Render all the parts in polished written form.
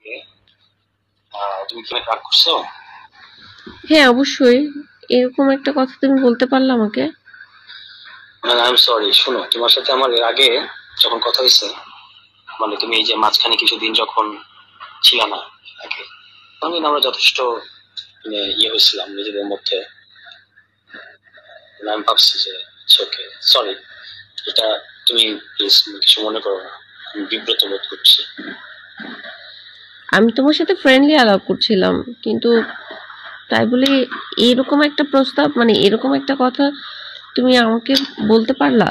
তোমাকে। তুমি কি রাগ করছো? হ্যাঁ অবশ্যই। এরকম একটা কথা তুমি বলতে পারলে আমাকে? মানে আই এম সরি, শোনো, তোমার সাথে আমার এর আগে যখন কথা হয়েছে, মানে তুমি এই যে মাঝখানে কিছুদিন যখন ছিল না আগে, তখন কিন্তু আমরা যথেষ্ট মানে হয়েছিলাম নিজেদের মধ্যে। আমি ভাবছি যে ওকে, সরি, এটা তুমি প্লিজ কিছু মনে করো না, আমি বিব্রত বোধ করছি। আমি তোমার সাথে ফ্রেন্ডলি আলাপ করছিলাম, কিন্তু তাই বলে এরকম একটা প্রস্তাব, মানে এরকম একটা কথা তুমি আমাকে বলতে পারলা?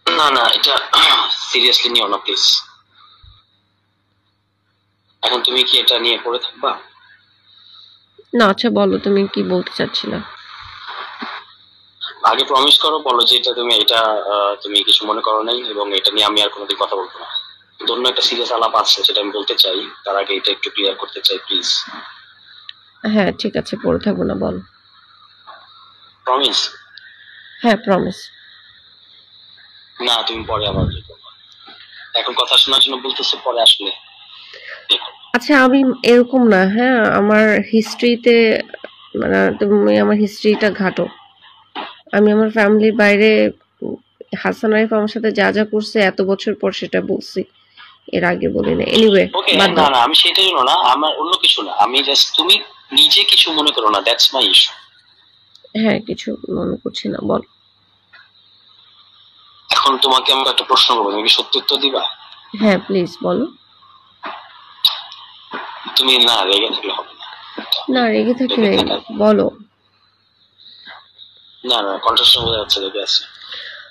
না না, এটা সিরিয়াসলি নিও না প্লিজ। এখন তুমি কি এটা নিয়ে পড়ে থাকবা? না, আচ্ছা বলো তুমি কি বলতে চাচ্ছিলা। আগে প্রমিস করো, বলো যে এটা তুমি তুমি কিছু মনে করো নাই, এবং এটা নিয়ে আমি আর কোনোদিন কথা বলবো না। কিন্তু অন্য একটা সিরিয়াস আলাপ আছে, সেটা আমি বলতে চাই, তার আগে এটা একটু ক্লিয়ার করতে চাই প্লিজ। হ্যাঁ ঠিক আছে, পড়ে থাকবো না, বলো। প্রমিস? হ্যাঁ প্রমিস। না, তুমি পরে আবার দেখো। এখন কথা শোনার জন্য বলতেছো, পরে আসলে দেখো। আচ্ছা আমি এরকম না, হ্যাঁ আমার হিস্ট্রিতে, মানে তুমি আমার হিস্ট্রিটা ঘাটো। আমি আমার ফ্যামিলির বাইরে হাসান আরিফ আমার সাথে যা যা করছে এত বছর পর সেটা বলছি, এর আগে বলি না। এনিওয়ে ওকে, বাদ না দাও। না, আমি সেটার জন্য না, আমার অন্য কিছু না, আমি জাস্ট তুমি নিজে কিছু মনে করো না, দ্যাটস মাই ইস্যু। হ্যাঁ কিছু মনে করছি না, বল। এখন তোমাকে আমি একটা প্রশ্ন করবো, তুমি কি সত্যি উত্তর দিবা? হ্যাঁ প্লিজ বলো। তুমি না রেগে থাকলে হবে না। না রেগে থাকি রেগে নাই, থাকা, বলো। না না, কন্ট্রাস্ট বোঝা যাচ্ছে রেগে আছে।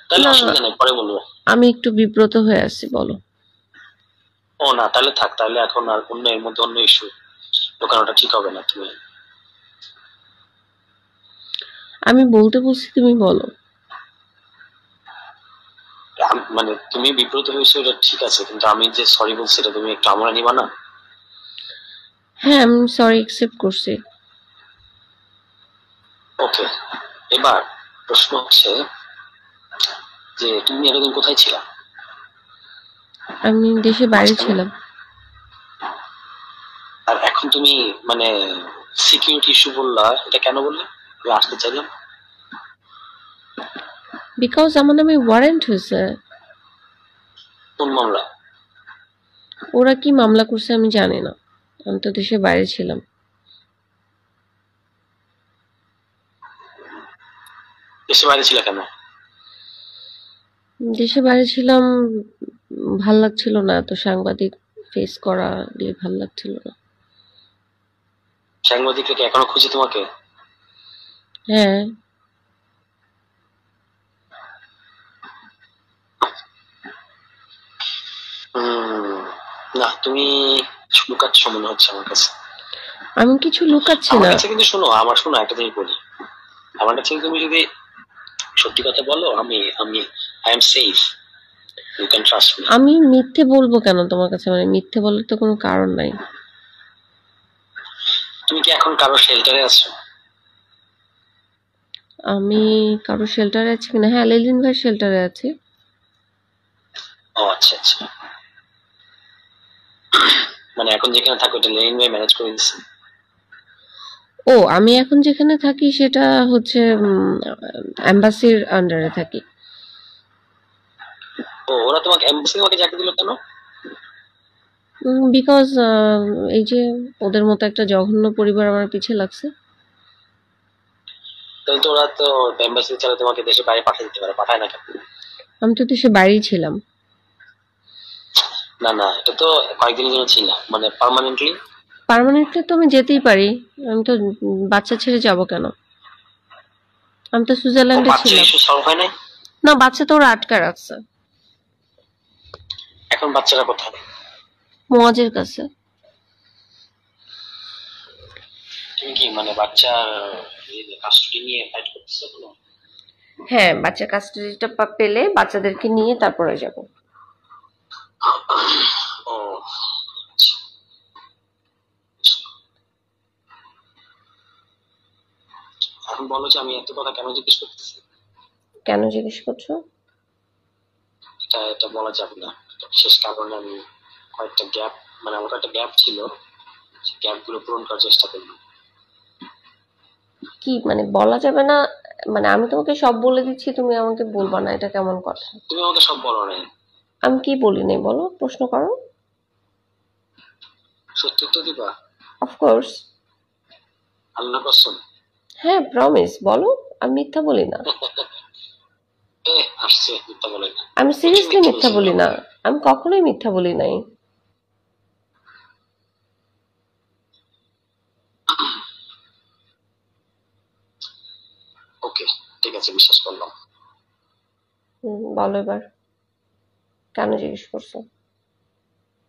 তাহলে না অসুবিধা নেই, পরে বলবো। আমি একটু বিব্রত হয়ে আছি, বলো। ও না, তাহলে থাক, তাহলে এখন আর অন্য এর মধ্যে অন্য ইস্যু ঢোকানোটা ঠিক হবে না। তুমি আমি বলতে বলছি, তুমি বলো। মানে তুমি বিব্রত হয়েছো, এটা ঠিক আছে, কিন্তু আমি যে সরি বলছি, এটা তুমি একটু আমরা নিবা না? হ্যাঁ আমি সরি অ্যাকসেপ্ট করছি। ওকে, এবার প্রশ্ন হচ্ছে যে তুমি এতদিন কোথায় ছিলা? আমি দেশে বাইরে মাঝখানে? ছিলাম। আর এখন তুমি মানে সিকিউরিটি ইস্যু বললা, এটা কেন বললে? আমি আসতে চাইলাম। বিকজ আমার নামে ওয়ারেন্ট হয়েছে। কোন মামলা? ওরা কি মামলা করছে আমি জানি না, আমি তো দেশে বাইরে ছিলাম। দেশে বাইরে ছিল কেন? দেশে বাইরে ছিলাম, ভাল লাগছিল না, এত সাংবাদিক ফেস করা দিয়ে ভাল লাগছিল না। সাংবাদিকরা কি এখনো খুঁজে তোমাকে? হ্যাঁ। হম, না, তুমি লুকাচ্ছ মনে হচ্ছে আমার কাছে। আমি কিছু লুকাচ্ছি আমার না। কাছে কিন্তু শোনো, আমার শোনো, একটা জিনিস বলি, আমার কাছে তুমি যদি সত্যি কথা বলো, আমি আমি I am safe, you can trust me. আমি মিথ্যে বলবো কেন তোমার কাছে, মানে মিথ্যে বলার তো কোনো কারণ নাই। তুমি কি এখন কারো শেল্টারে আছো? আমি কারো শেল্টারে আছি কিনা, হ্যাঁ লেলিন ভাই শেল্টারে আছি। ও আচ্ছা আচ্ছা, মানে এখন যেখানে থাকো এটা লেনিন ভাই ম্যানেজ করে দিচ্ছে? ও আমি এখন যেখানে থাকি সেটা হচ্ছে এম্বাসির আন্ডারে থাকি। ও, ওরা তোমাকে এমবাসি তোমাকে চাকরি দিল কেন? বিকজ এই যে ওদের মতো একটা জঘন্য পরিবার আমার পিছে লাগছে। তাহলে তো ওরা তো এমবাসি ছাড়া তোমাকে দেশের বাইরে পাঠিয়ে দিতে পারে, পাঠায় না কেন? আমি তো দেশে বাইরেই ছিলাম। না না, এটা তো কয়েকদিনের জন্য ছিল, মানে পার্মানেন্টলি। পার্মানেন্টলি তো আমি যেতেই পারি। আমি তো বাচ্চা ছেড়ে যাব কেন? আমি তো ও, সুইজারল্যান্ডে বাচ্চা ছিলাম। ইস্যু সলভ হয় নাই? না বাচ্চা তো ওরা আটকা রাখছে এখন বাচ্চারা কোথায়? মোয়াজের কাছে। তুমি কি মানে বাচ্চার কাস্টডি নিয়ে ফাইট করতেছো কোনো? হ্যাঁ বাচ্চা কাস্টাডিটা পেলে বাচ্চাদেরকে নিয়ে তারপরে যাব। ও আচ্ছা। এখন বলো যে আমি এত কথা কেন জিজ্ঞেস করতেছি? কেন জিজ্ঞেস করছো? এটা এটা বলা যাবে না, এটা বিশেষ কারণে আমি কয়েকটা গ্যাপ, মানে আমার একটা গ্যাপ ছিল, গ্যাপ গুলো পূরণ করার চেষ্টা করবো। কি মানে বলা যাবে না? মানে আমি তোমাকে সব বলে দিচ্ছি, তুমি আমাকে বলবা না, এটা কেমন কথা? তুমি আমাকে সব বলো নাই। আমি কি বলি নাই বলো, প্রশ্ন করো। সত্যি উত্তর দিবা? অফকোর্স। আল্লাহ কসম। হ্যাঁ, প্রমিস, বলো। আমি মিথ্যা বলি না। এ আসছে মিথ্যা বলে না। আমি প্রচুর সিরিয়াসলি মিথ্যা মিথ্যা বলছেন বলি না। আপনি। আমি কখনোই মিথ্যা বলি নাই। ওকে, ঠিক আছে, বিশ্বাস করলাম। বলো এবার, কেন জিজ্ঞেস করছো?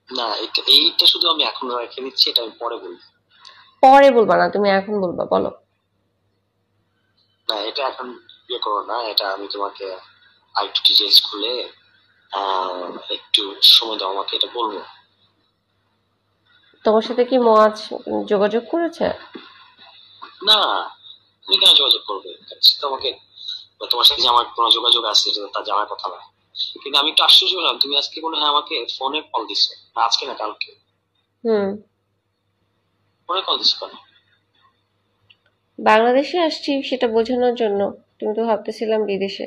না, এইটা শুধু আমি এখন রেখে নিচ্ছি, এটা আমি পরে বলবো। পরে বলবা না, তুমি এখন বলবা, বলো। না, এটা এখন ইয়ে করো না, এটা আমি তোমাকে আরেকটু ডিটেলস খুলে একটু সময় দাও আমাকে, এটা বলবো। তোমার সাথে কি মোয়াজ যোগাযোগ করেছে? না, তুমি কেন যোগাযোগ করবে? তোমাকে, তোমার সাথে যে আমার কোনো যোগাযোগ আছে এটা তা জানার কথা না। কিন্তু আমি একটু আশ্চর্য হলাম, তুমি আজকে মনে হয় আমাকে ফোনে কল দিছো, না আজকে না কালকে। হুম। ফোনে কল দিছো কেন? বাংলাদেশে আসছি সেটা বোঝানোর জন্য। তুমি তো ভাবতেছিলাম বিদেশে।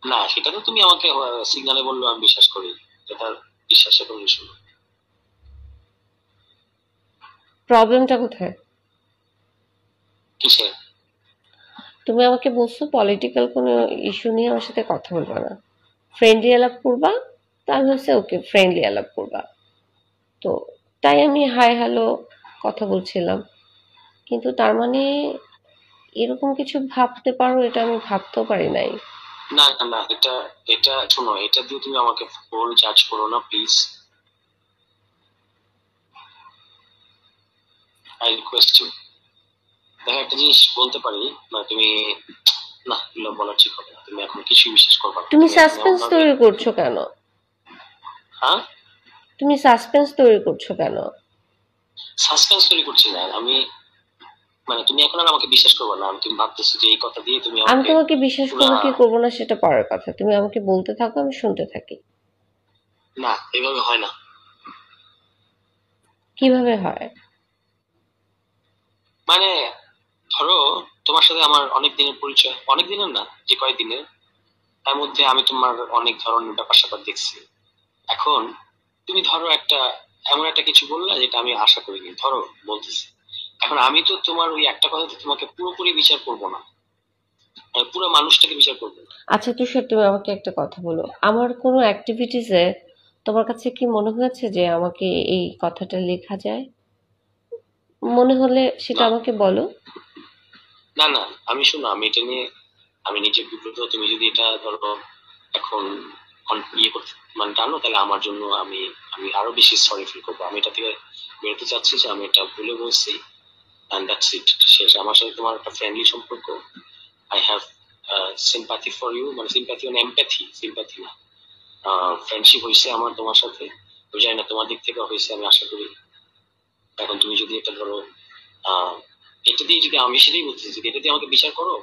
না, সেটা তো তুমি আমাকে সিগনালে বললো, আমি বিশ্বাস করি, এটা বিশ্বাসের কোনো ইস্যু না। প্রবলেমটা কোথায়? কিসে? তুমি আমাকে বলছো পলিটিক্যাল কোনো ইস্যু নিয়ে আমার সাথে কথা বলবা না, ফ্রেন্ডলি আলাপ করবা। তো আমি হচ্ছে ওকে, ফ্রেন্ডলি আলাপ করবা। তো তাই আমি হাই হ্যালো কথা বলছিলাম। কিন্তু তার মানে এরকম কিছু ভাবতে পারো, এটা আমি ভাবতেও পারি নাই। না না না, এটা এটা শোনো, এটা দিয়ে তুমি আমাকে ফোন চার্জ করো না প্লিজ, আই রিকোয়েস্ট ইউ। দেখো, একটা জিনিস বলতে পারি, মানে তুমি, না এগুলো বলা ঠিক হবে না, তুমি এখন কিছুই বিশ্বাস করবে না, তুমি তুমি এখন এমন সাসপেন্স ভাবে। তৈরি করছো কেন? হ্যাঁ, তুমি সাসপেন্স তৈরি করছো কেন? সাসপেন্স তৈরি করছি না আমি, মানে তুমি এখন আর আমাকে বিশ্বাস করবে না, আমি তুমি ভাবতেছো যে এই কথা দিয়ে তুমি আমি আমাকে তোমাকে বিশ্বাস পুরা। করবো কি করবো না সেটা পরের কথা, তুমি আমাকে বলতে থাকো, আমি শুনতে থাকি। না, এভাবে হয় না। কিভাবে হয়? মানে ধরো, তোমার সাথে আমার অনেক দিনের পরিচয়, অনেক দিনের না, যে কয়েকদিনের, তার মধ্যে আমি তোমার অনেক ধরনের ব্যাপার স্যাপার দেখছি। এখন তুমি ধরো একটা, এমন একটা কিছু বললা যেটা আমি আশা করিনি, ধরো বলতেছি, এখন আমি তো তোমার ওই একটা কথাতে তোমাকে পুরোপুরি বিচার করবো না, আমি পুরো মানুষটাকে বিচার করবো। আচ্ছা তুষার, তুমি আমাকে একটা কথা বলো, আমার কোনো অ্যাক্টিভিটিসে তোমার কাছে কি মনে হয়েছে যে আমাকে এই কথাটা লেখা যায়? মনে হলে সেটা না আমাকে বলো। না না, আমি শোনো, আমি এটা নিয়ে আমি নিজে বিব্রত, তুমি যদি এটা ধরো এখন ইয়ে করতে মানে টানো, তাহলে আমার জন্য আমি আমি আরো বেশি সরি ফিল করবো, আমি এটা থেকে বেরোতে চাচ্ছি যে আমি এটা ভুলে বলছি, এন্ড দ্যাটস ইট, শেষ। আমার সাথে তোমার একটা ফ্রেন্ডলি সম্পর্ক, I have sympathy for you, মানে সিম্প্যাথি মানে এমপ্যাথি, সিম্প্যাথি না, ফ্রেন্ডশিপ হয়েছে আমার তোমার সাথে, আমি জানি না তোমার দিক থেকে হয়েছে, আমি আশা করি। এখন তুমি যদি এটা ধরো, আহ এটা দিয়ে যদি, আমি সেটাই বলতেছি, যদি এটা দিয়ে আমাকে বিচার করো,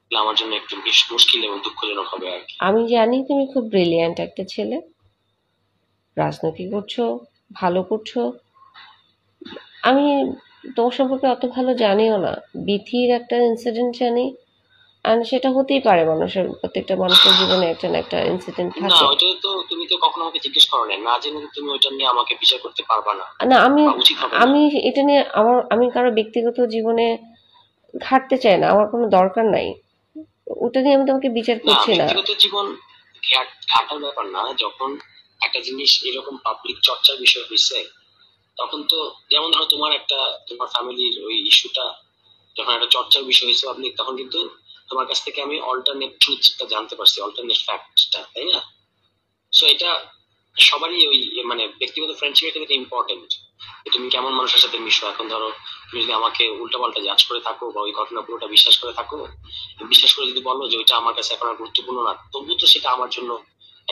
তাহলে আমার জন্য একটু বেশ মুশকিল এবং দুঃখজনক হবে আর কি। আমি জানি তুমি খুব ব্রিলিয়ান্ট একটা ছেলে, রাজনীতি করছো, ভালো করছো। আমি তোমার সম্পর্কে অত ভালো জানিও না। বিথির একটা ইনসিডেন্ট জানি, আর সেটা হতেই পারে, মানুষের প্রত্যেকটা মানুষের জীবনে একটা না একটা ইনসিডেন্ট না, থাকে। ওইটা তো তুমি তো কখনো আমাকে জিজ্ঞেস করো না, না জেনে তো তুমি ওইটা নিয়ে আমাকে বিচার করতে পারবা না, না, আমি বা উচিত হবে না। আমি এটা নিয়ে আমি কারো ব্যক্তিগত জীবনে ঘাটতে চাই না, আমার কোনো দরকার নাই। ওটা নিয়ে আমি তোমাকে বিচার না, করছি না। ব্যক্তিগত জীবন ঘাটার ব্যাপার না, যখন একটা জিনিস এরকম পাবলিক চর্চার বিষয় হয়েছে, তখন তো, যেমন ধরো তোমার একটা, তোমার ফ্যামিলির ওই ইস্যুটা যখন একটা চর্চার বিষয় হয়েছে পাবলিক, তখন কিন্তু তোমার কাছ থেকে আমি অল্টারনেট ট্রুথটা জানতে পারছি, অল্টারনেট ফ্যাক্টটা, তাই না? সো এটা সবারই ওই মানে ব্যক্তিগত ফ্রেন্ডশিপের ক্ষেত্রে ইম্পর্টেন্ট, তুমি কেমন মানুষের সাথে মিশো। এখন ধরো, তুমি যদি আমাকে উল্টাপাল্টা জাজ করে থাকো বা ওই ঘটনা পুরোটা বিশ্বাস করে থাকো, বিশ্বাস করে যদি বলো যে ওইটা আমার কাছে এখন আর গুরুত্বপূর্ণ না, তবু তো সেটা আমার জন্য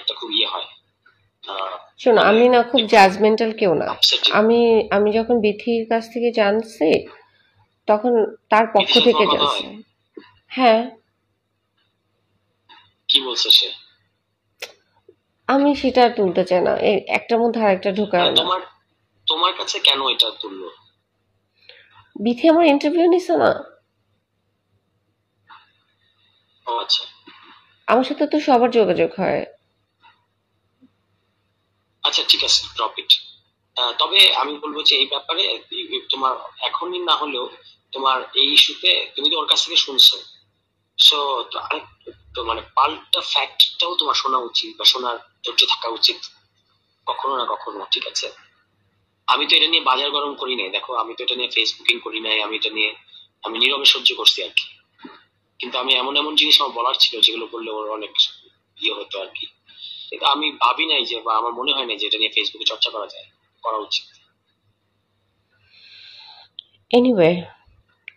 একটা খুব ইয়ে হয়, শোনো, মানে আমি না খুব একটু জাজমেন্টাল কেউ না। আপসেটিং। আমি আমি যখন বিথির কাছ থেকে জানছি, তখন তার পক্ষ বিদেশের থেকে তোমার কথা জানছি। হয়? হ্যাঁ। কি বলছে সে? আমি সেটা আর তুলতে চাই না, এই একটার মধ্যে আরেকটা ঢোকায় না। তোমার তোমার কাছে কেন এটা তুললো? বিথি আমার ইন্টারভিউ নিছে না। ও আচ্ছা। আমার সাথে তো সবার যোগাযোগ হয়। আচ্ছা ঠিক আছে, ড্রপ ইট। তবে আমি বলবো যে এই ব্যাপারে তোমার এখনই না হলেও তোমার এই ইস্যুতে তুমি তো ওর কাছ থেকে শুনছো, সো তো মানে পাল্টা ফ্যাক্টটাও তোমার শোনা উচিত বা শোনার ধৈর্য থাকা উচিত কখনো না কখনো, ঠিক আছে? আমি তো এটা নিয়ে বাজার গরম করি নাই, দেখো আমি তো এটা নিয়ে ফেসবুকিং করি নাই, আমি এটা নিয়ে আমি নীরবে সহ্য করছি আর কি। কিন্তু আমি এমন এমন জিনিস আমার বলার ছিল যেগুলো বললে ওর অনেক ইয়ে হতো আর কি। কিন্তু আমি ভাবি নাই যে, বা আমার মনে হয় না যে এটা নিয়ে ফেসবুকে চর্চা করা যায়, করা উচিত। এনিওয়ে,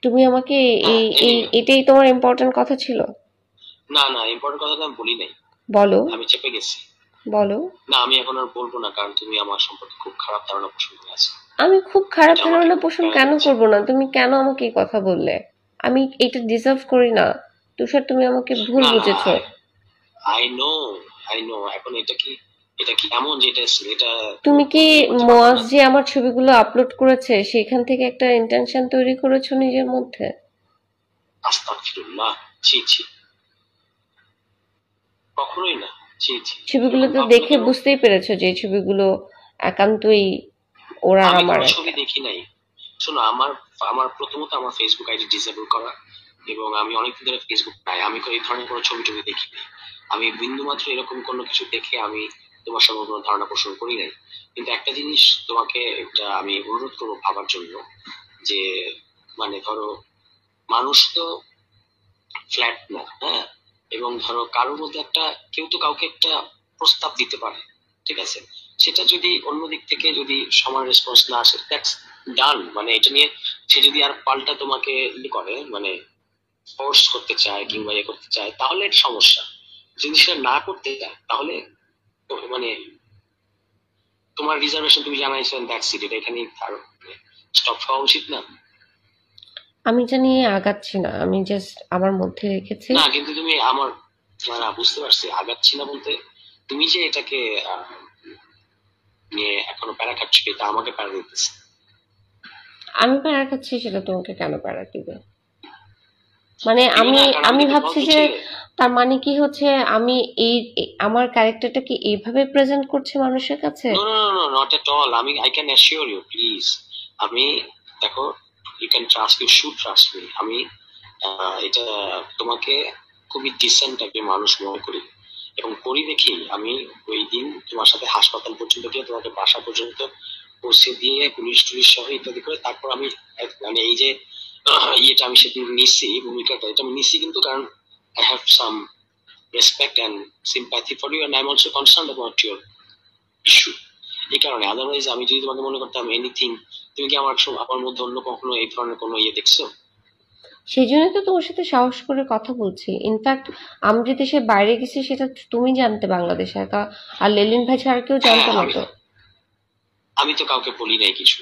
তুমি আমাকে হ্যাঁ এই এই এনিওয়ে, এটাই তোমার ইম্পর্টেন্ট কথা ছিল? না না, ইম্পর্টেন্ট কথা তো আমি বলি নাই, বলো, আমি চেপে গেছি। বলো। না আমি এখন আর বলবো না, কারণ তুমি আমার সম্পর্কে খুব খারাপ ধারণা পোষণ করে আছো, আমি খুব খারাপ এটা আমাকে ধারণা খুব পোষণ প্যারা কেন দিচ্ছে। করব না? তুমি কেন আমাকে এই কথা বললে? আমি এটা ডিজার্ভ করি না। তুষার, তুমি আমাকে ভুল না না, বুঝেছো। I know, I know. এখন এটা কি এমন যে এটা এটা তুমি কি ইয়ে করতে পারবো মোয়াজ না? যে আমার ছবিগুলো আপলোড করেছে সেখান থেকে একটা ইন্টেনশন তৈরি করেছো নিজের মধ্যে? আস্তাগফিরুল্লাহ, ছি ছি, কখনোই না, ছি ছি। ছবিগুলো এরকম তো ভাবো না দেখে কেন? বুঝতেই পেরেছো যে এই ছবিগুলো একান্তই ওর আর আমি আমার কোনো ছবি একটা। দেখি নাই। শোনো, আমার আমার প্রথমত আমার ফেসবুক আইডি ডিসেবল করা, এবং আমি অনেকদিন ধরে ফেসবুক নাই, আমি এই ধরনের কোনো ছবি টবি দেখি নাই। আমি বিন্দু মাত্র এরকম কোনো কিছু দেখে আমি তোমার সঙ্গে কোনো ধারণা পোষণ করি নাই। কিন্তু একটা জিনিস তোমাকে একটা আমি অনুরোধ করবো ভাবার জন্য, যে মানে ধরো, মানুষ তো ফ্ল্যাট না, হ্যাঁ? এবং ধরো কারোর মধ্যে একটা, কেউ তো কাউকে একটা প্রস্তাব দিতে পারে, ঠিক আছে? সেটা যদি অন্য দিক থেকে যদি সমান রেসপন্স না আসে, দ্যাটস ডান। মানে এটা নিয়ে সে যদি আর পাল্টা তোমাকে করে, মানে ফোর্স করতে চায় কিংবা ইয়ে করতে চায়, তাহলে এটা সমস্যা। যদি সেটা না করতে চায় তাহলে মানে তোমার রিজার্ভেশন তুমি জানাইছো, দ্যাটস ইট, এটা এখানেই স্টপ হওয়া উচিত না? আমি এটা নিয়ে আগাচ্ছি না, আমি জাস্ট আমার মধ্যে রেখেছি। না কিন্তু তুমি আমার, না বুঝতে পারছি আগাচ্ছি না বলতে, তুমি যে এটাকে নিয়ে এখনো প্যারা খাচ্ছ, এটা আমাকে প্যারা দিতেছে। আমি প্যারা খাচ্ছি সেটা তোমাকে কেন প্যারা দিবে? মানে দিবে আমি না, কারণ আমি আমাকে তো ভাবছি যে বলতেছিলে। তার মানে কি হচ্ছে, আমি আমার ক্যারেক্টারটা কি এইভাবে প্রেজেন্ট করছি মানুষের কাছে? No no no, not at all. আমি I can assure you, please. আমি, দেখো, you can trust, you should trust me. আমি এটা তোমাকে খুবই ডিসেন্ট একজন মানুষ মনে করি, এবং করি দেখি আমি ওই দিন তোমার সাথে হাসপাতাল পর্যন্ত গিয়ে তোমাকে বাসা পর্যন্ত পৌঁছে দিয়ে পুলিশ টুলিশ সহ ইত্যাদি করে তারপর আমি মানে এই যে ইয়েটা আমি সেদিন নিছি, ভূমিকাটা এটা আমি নিছি কিন্তু কারণ I have some respect and sympathy for you, and I am also concern about your issue. এই কারণে, আদারওয়াইজ আমি যদি তোমাকে মনে করতাম এনিথিং, তুমি কি আমার মধ্যে অন্য কখনো এই ধরনের কোনো ইয়ে দেখছো? সেই জন্যই তো তোমার সাথে সাহস করে কথা বলছি। ইনফ্যাক্ট আমি যে দেশের বাইরে গেছি সেটা তুমি জানতে বাংলাদেশে একা, আর লেলিন ভাই ছাড়া কেউ হ্যাঁ, জানতো না আমি তো। আমি তো কাউকে বলি নাই কিছু।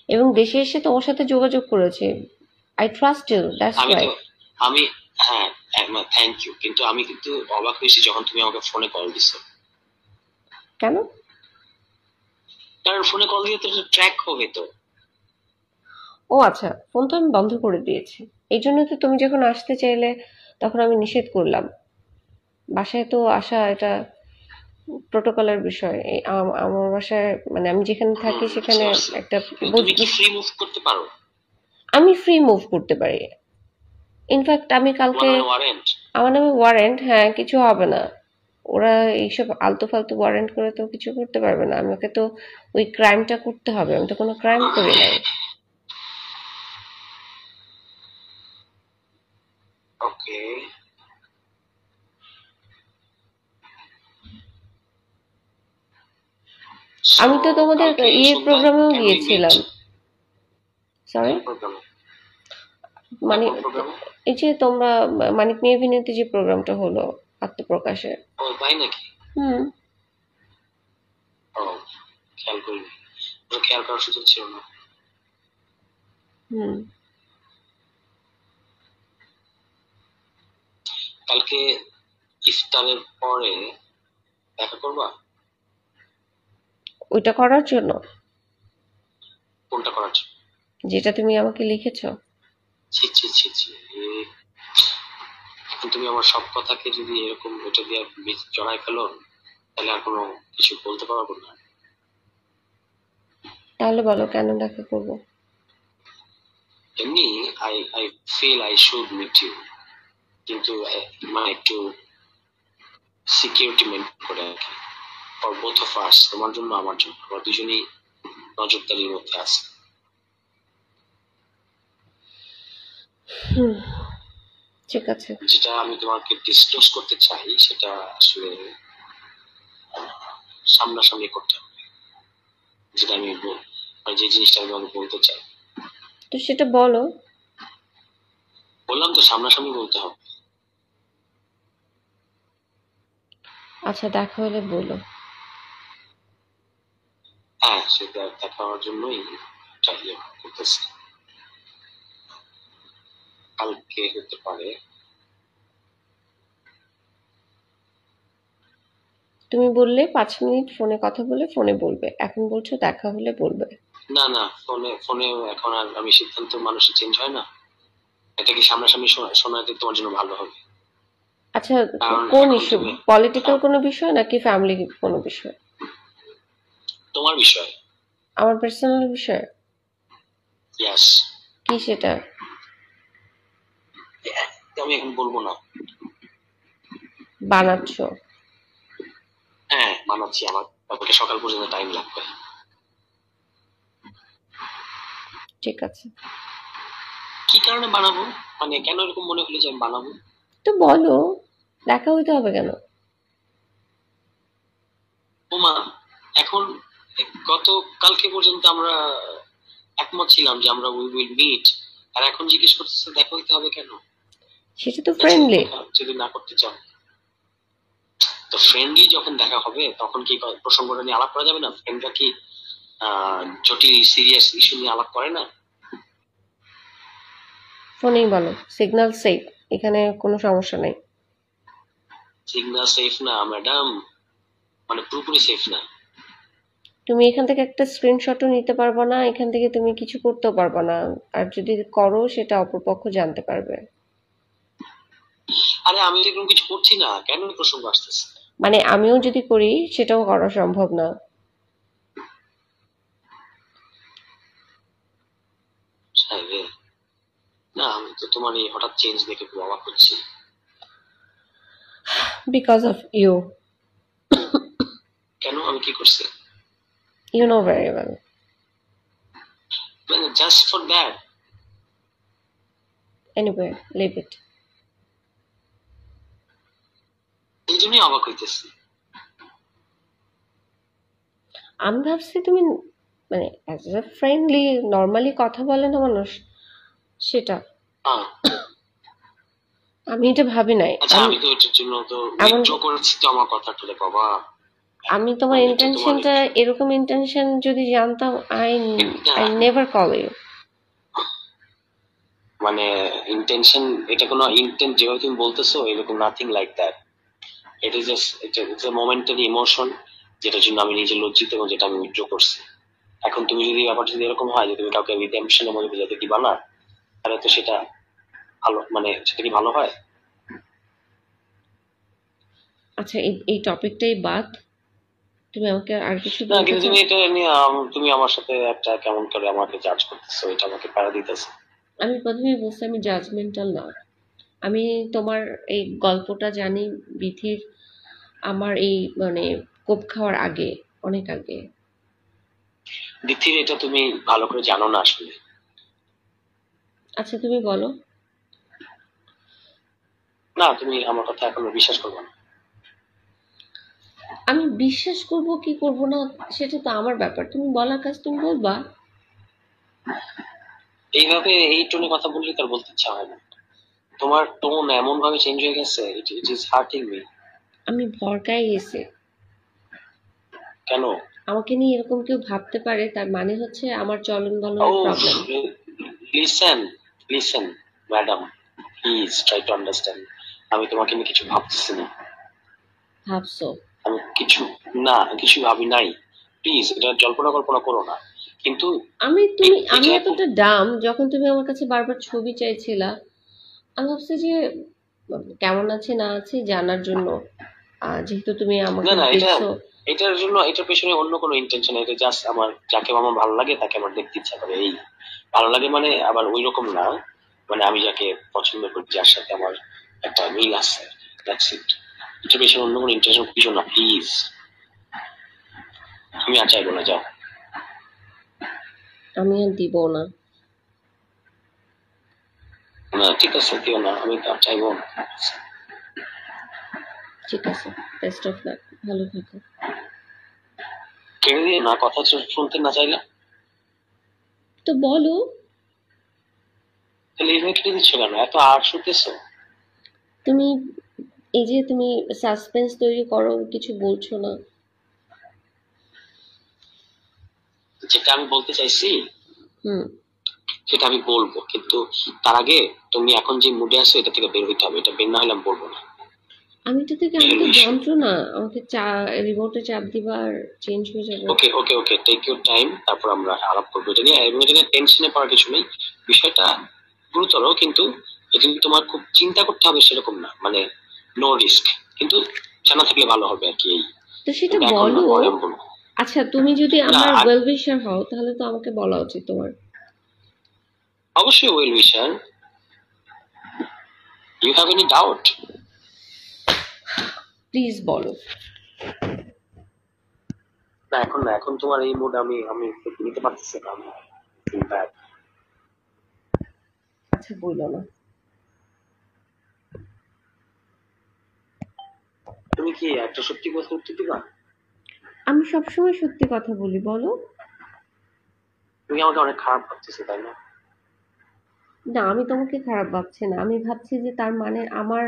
এবং দেশে এসে তোমার সাথে যোগাযোগ করেছি। আই ট্রাস্ট ইউ, দ্যাটস আমি ওয়াই। তো আমি হ্যাঁ, থ্যাংক ইউ, কিন্তু আমি কিন্তু অবাক হয়েছি যখন তুমি আমাকে ফোনে কল দিছো। কেন? কারণ ফোনে কল দিয়ে তো ট্র্যাক হবে তো। ও আচ্ছা, ফোন তো আমি বন্ধ করে দিয়েছি। এই জন্য তো তুমি যখন আসতে চাইলে তখন আমি নিষেধ করলাম। বাসায় তো আসা এটা প্রোটোকলের বিষয়। আমার বাসায় মানে আমি যেখানে থাকি বুঝতে সেখানে পারছি। একটা কিন্তু তুমি কি ফ্রি মুভ করতে পারো? আমি ফ্রি মুভ করতে পারি। ইনফ্যাক্ট আমি তোমার কালকে, নামে ওয়ারেন্ট? আমার নামে ওয়ারেন্ট, হ্যাঁ, কিছু হবে না। ওরা এইসব আলতু ফালতু ওয়ারেন্ট করে তো কিছু করতে পারবে না। আমাকে তো ওই ক্রাইমটা করতে হবে, আমি তো কোনো ক্রাইম করি নাই। ওকে। সো আমি তো তোমাদের কালকে সন্ধ্যায় প্রোগ্রামেও ক্যান উই মিট? গিয়েছিলাম। সরি, কোন প্রোগ্রামে? মানে কোন প্রোগ্রামে? এই যে তোমরা মানিক নিয়ে অভিনীত যে প্রোগ্রামটা হলো আত্মপ্রকাশে। ও তাই নাকি? হুম। ও, খেয়াল করিনি, খেয়াল করার সুযোগ ছিল না। হুম। কালকে ইফতারের পরে দেখা করবা? ওইটা করার জন্য কোনটা করার জন্য? যেটা তুমি আমাকে লিখেছো। ছি ছি ছি ছি, এখন তুমি আমার সব কথাকে যদি এরকম এটা দিয়ে জড়াই ফেলো, তাহলে আর কোনো কিছু বলতে পারবো না। তাহলে বলো কেন দেখা করব? এমনি I I feel I should meet you, কিন্তু মানে একটু সিকিউরিটি মেনটেন করে আর কি, ফর বোথ অফ আস, তোমার জন্য আমার জন্য, আমরা দুজনেই নজরদারির মধ্যে আছে। হুম, ঠিক আছে। যেটা আমি তোমাকে ডিসক্লোজ করতে চাই সেটা আসলে সামনাসামনি করতে হবে, যেটা আমি মানে যে জিনিসটা আমি তোমাকে বলতে চাই। তো সেটা বলো। বললাম তো সামনাসামনি বলতে হবে। আচ্ছা, দেখা হলে বলো। হ্যাঁ, সেটা দেখা হওয়ার জন্যই ট্রাই করতেছি। কালকে হতে পারে। তুমি বললে 5 মিনিট ফোনে কথা বলে ফোনে বলবে, এখন বলছো দেখা হলে বলবে। না না, ফোনে ফোনে এখন আর আমি সিদ্ধান্ত মানুষের চেঞ্জ হয় না, এটা কি সামনাসামনি শোনাতে তোমার জন্য ভালো হবে। আচ্ছা, কারণ কোন এখন ইস্যু? তুমি, পলিটিক্যাল হ্যাঁ, কোনো বিষয় নাকি ফ্যামিলি কোনো বিষয়? তোমার বিষয়। আমার পার্সোনাল বিষয়? ইয়াস। কি সেটা? আমি এখন বলবো না। বানাচ্ছো? হ্যাঁ মানাচ্ছি, আমার আপনাকে সকাল পর্যন্ত টাইম লাগবে। ঠিক আছে। কি কারণে বানাবো, মানে কেন এরকম মনে হলো যে আমি বানাবো? তো বলো, দেখা হইতে হবে কেন? ওমা, এখন গত কালকে পর্যন্ত আমরা একমত ছিলাম যে আমরা উই উইল মিট, আর এখন জিজ্ঞেস করতেছে দেখা হইতে হবে কেন? সেটা তো আচ্ছা, ফ্রেন্ডলি। দেখা যদি না করতে চাও, তো ফ্রেন্ডলি যখন দেখা হবে তখন কি প্রসঙ্গটা নিয়ে আলাপ করা যাবে না? ফ্রেন্ডরা কি জটিল সিরিয়াস ইস্যু নিয়ে আলাপ করে না? ফোনেই বলো, সিগন্যাল সেফ, এখানে কোনো সমস্যা নেই। সিগন্যাল সেফ না ম্যাডাম, মানে পুরোপুরি সেফ না। তুমি এখান থেকে একটা স্ক্রিনশটও নিতে পারবে না, এখান থেকে তুমি কিছু করতেও পারবে না। আর যদি করো সেটা অপরপক্ষ জানতে পারবে। আরে আমি তো এরকম কিছু করছি না, কেন এই প্রসঙ্গ আসতেছে? মানে আমিও যদি করি সেটাও করা সম্ভব না। হ্যাঁ রে, না আমি তো তোমার এই হঠাৎ চেঞ্জ দেখে খুব অবাক হচ্ছি। Because of you. কেন, আমি কি করছি? You know very well. মানে just for that? Anyway, leave it. এই জন্যই অবাক হইতেছি। আমি ভাবছি তুমি মানে অ্যাজ এ ফ্রেন্ডলি নর্মালি কথা বলে না মানুষ, সেটা। হ্যাঁ, আমি এটা ভাবি নাই। আচ্ছা আমি আমি তো এটার জন্য তো এমন উইথড্র করেছি তো আমার কথাটা রে বাবা। আমি তোমার মানে এটা তোমার ইন্টেনশনটা এরকম ইন্টেনশন যদি জানতাম, আই এটা আই নেভার কল ইউ। মানে ইন্টেনশন, এটা কোনো ইন্টেন্ট যেভাবে তুমি বলতেছো এরকম nothing like that. It is just it's a momentary emotion, যেটার জন্য আমি নিজে লজ্জিত এবং যেটা আমি উইথড্র করছি। এখন তুমি যদি ব্যাপারটা যদি এরকম হয় যে তুমি কাউকে রিডেম্পশনের মধ্যে বোঝাতে দিবা না, তাহলে তো সেটা ভালো, মানে সেটা কি ভালো হয়? আচ্ছা, এই টপিকটাই বাদ। তুমি আমাকে আর কিছু না বলতে কিন্তু চাও? তুমি এটা নিয়ে তুমি আমার সাথে একটা কেমন করে আমাকে জাজ করতেছো, এটা আমাকে প্যারা দিতেছে। আমি প্রথমেই বলছি আমি জাজমেন্টাল না। আমি তোমার এই গল্পটা জানি বিথির, আমার এই মানে কোপ খাওয়ার আগে, অনেক আগে। দিথির এটা তুমি ভালো করে জানো না আসলে। আচ্ছা, তুমি বলো। না তুমি আমার কথা এখনো বিশ্বাস করবে না। আমি বিশ্বাস করব কি করব না সেটা তো আমার ব্যাপার, তুমি বলার কাজ তুমি বলবা। এইভাবে এই টোনে কথা বললে তার বলতে ইচ্ছা হয় না। তোমার টোন এমন ভাবে চেঞ্জ হয়ে গেছে, ইট ইজ হার্টিং মি। আমি ভড়কায় গেছি। কেন? আমাকে নিয়ে এরকম কেউ ভাবতে পারে, তার মানে হচ্ছে আমার চলন ও, বলনের problem. Listen, listen madam, please try to understand. আমি তোমাকে নিয়ে কিছু ভাবতেছি না। ভাবছো? আমি কিছু ভাবি নাই, প্লিজ এটা জল্পনা কল্পনা করো না। কিন্তু আমি এটা খুব এতটা ডাম, যখন তুমি আমার কাছে বারবার ছবি চাইছিলা, আমি ভাবছি যে কেমন আছে না আছে জানার জন্য, যেহেতু তুমি না আমাকে না এটা দেখছো। এটার জন্য এটার পেছনে অন্য কোনো ইন্টেনশন, এটা জাস্ট আমার যাকে আমার ভালো লাগে তাকে আমার দেখতে ইচ্ছা করে, এই ভালো লাগে মানে আবার ওই রকম না, মানে আমি যাকে পছন্দ করি, যার সাথে আমার একটা মিল আছে, দ্যাটস ইট। এটার পেছনে অন্য কোনো ইন্টেনশন কিছু না, প্লিজ। আমি আর চাইবো না, যাও। আমি আর দিব না। না ঠিক আছে, দিও না, আমি তো আর চাইবো না। ঠিক আছে, বেস্ট অফ লাক, ভালো থাকো। কেড়ে দিয়ে না, কথা শুনতে না চাইলে তো বলো। তাহলে এইভাবে কেটে দিচ্ছ কেন, এত আর শুনতেছো? তুমি এই যে তুমি সাসপেন্স তৈরি করো, কিছু বলছো না। যেটা আমি বলতে চাইছি হুম। সেটা আমি বলবো, কিন্তু তার আগে তুমি এখন যে মুডে আছো এটা থেকে বের হইতে হবে, এটা বের না হলে আমি বলবো না। আমি তো যন্ত্রণা, আমাকে রিমোটে চাপ দিবা আর চেঞ্জ হয়ে যাবে। ওকে ওকে ওকে, টেক ইউর টাইম, তারপর আমরা আলাপ করবো এটা নিয়ে, এবং এটা নিয়ে টেনশনে পড়ার কিছু নেই। বিষয়টা গুরুতর, কিন্তু এটা নিয়ে তোমার খুব চিন্তা করতে হবে সেরকম না, মানে নো রিস্ক, কিন্তু জানা থাকলে ভালো হবে আর কি, এই। তো সেটা কিন্তু এখন না, বলো। পরে আমি বলবো। আচ্ছা, তুমি যদি না আমার ওয়েল উইশার হও, তাহলে তো আমাকে বলা উচিত তোমার। অবশ্যই well wisher, you have any doubt? Please বলো। না এখন না, এখন তোমার এই মুড আমি আমি নিতে পারতেছি না, আমি feel bad। আচ্ছা, বললো না। তুমি কি একটা সত্যি কথা উত্তর দিবা? আমি সবসময় সত্যি কথা বলি, বলো। তুমি আমাকে অনেক খারাপ ভাবতেছো, তাই না? না, আমি তোমাকে খারাপ ভাবছি না, আমি ভাবছি যে তার মানে আমার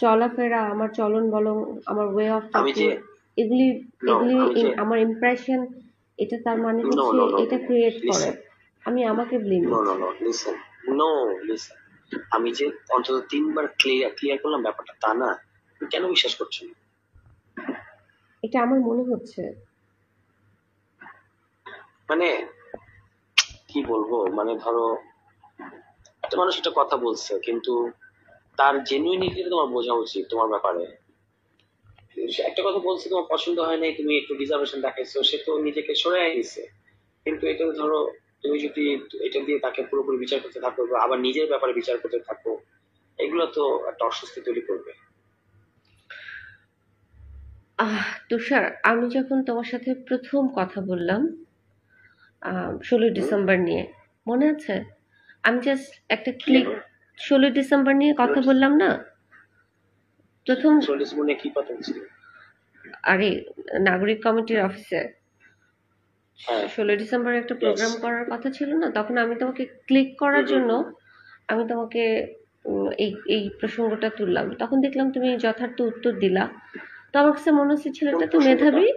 চলাফেরা, আমার চলন বলন, আমার ওয়ে অফ আমি টকিং, যে এগুলি নো এগুলি আমি যে আমার ইমপ্রেশন, এটা তার মানে নো হচ্ছে নো নো এটা ক্রিয়েট করে। লিসেন, আমি আমাকে ব্লেম নো নো দিচ্ছি। নো লিসেন, নো লিসেন, আমি যে অন্তত 3 বার ক্লিয়ার ক্লিয়ার করলাম ব্যাপারটা, তা না? তুমি কেন বিশ্বাস করছো না? এটা আমার মনে হচ্ছে। মানে কি বলবো, মানে ধরো একটা মানুষ একটা কথা বলছে, কিন্তু তার জেনুইনিটি তোমার বোঝা উচিত তোমার ব্যাপারে। সে একটা কথা বলছে, তোমার পছন্দ হয় নাই, তুমি একটু রিজার্ভেশন দেখাইছো, সে তো নিজেকে সরে আইছে। কিন্তু এটা ধরো তুমি যদি এটা দিয়ে তাকে পুরোপুরি বিচার করতে থাকো বা আবার নিজের ব্যাপারে বিচার করতে থাকো, এগুলো তো একটা অস্বস্তি তৈরি করবে। তুষার, আমি যখন তোমার সাথে প্রথম কথা বললাম 16 ডিসেম্বর নিয়ে, মনে আছে? আমি জাস্ট একটা কি ক্লিক, যেন 16 ডিসেম্বর নিয়ে কথা বললাম না প্রথম। চল্লিশ মনে কি কথা হচ্ছে? আরে, নাগরিক কমিটির অফিসে হ্যাঁ। 16 ডিসেম্বর একটা ইয়েস। প্রোগ্রাম করার কথা ছিল না, তখন আমি তোমাকে ক্লিক করার জন্য আমি তোমাকে এই এই প্রসঙ্গটা তুললাম, তখন দেখলাম তুমি যথার্থ উত্তর দিলা। তো আমার কাছে মনে হচ্ছে কোন ছেলেটা তো প্রসঙ্গটা? মেধাবী।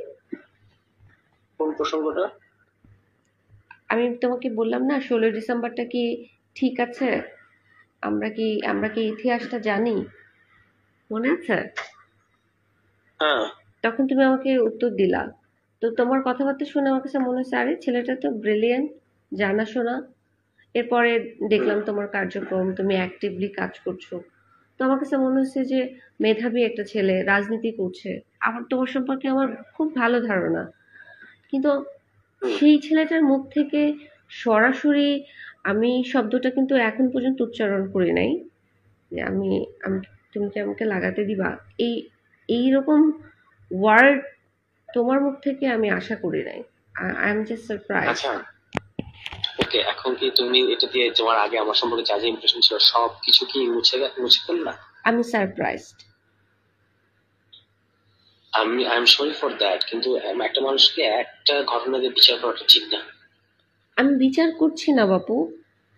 কোন প্রসঙ্গটা? আমি তোমাকে বললাম না 16 ডিসেম্বরটা কি ঠিক আছে, আমরা কি ইতিহাসটা জানি, মনে আছে? হ্যাঁ। তখন তুমি আমাকে উত্তর দিলা। তো তোমার কথাবার্তা শুনে আমার কাছে মনে হচ্ছে আরে ছেলেটা তো ব্রিলিয়েন্ট, জানাশোনা। এরপরে দেখলাম তোমার কার্যক্রম, তুমি অ্যাক্টিভলি কাজ করছো। তো আমার কাছে মনে হচ্ছে যে মেধাবী একটা ছেলে, রাজনীতি করছে। আমার তোমার সম্পর্কে আমার খুব ভালো ধারণা। কিন্তু সেই ছেলেটার মুখ থেকে সরাসরি আমি শব্দটা কিন্তু এখন পর্যন্ত উচ্চারণ করি নাই যে আমি আমি তুমি কি আমাকে লাগাতে দিবা, এই এইরকম ওয়ার্ড তোমার মুখ থেকে আমি আশা করি নাই। I am just surprised. আচ্ছা ওকে, এখন কি তুমি এটা দিয়ে তোমার আগে আমার সম্পর্কে যা যা ইমপ্রেশন ছিল সব কিছু কি মুছে ফেললা? আমি surprised. I am sorry for that, কিন্তু একটা মানুষকে একটা ঘটনা দিয়ে বিচার করাটা ঠিক না। আমি বিচার করছি না বাপু,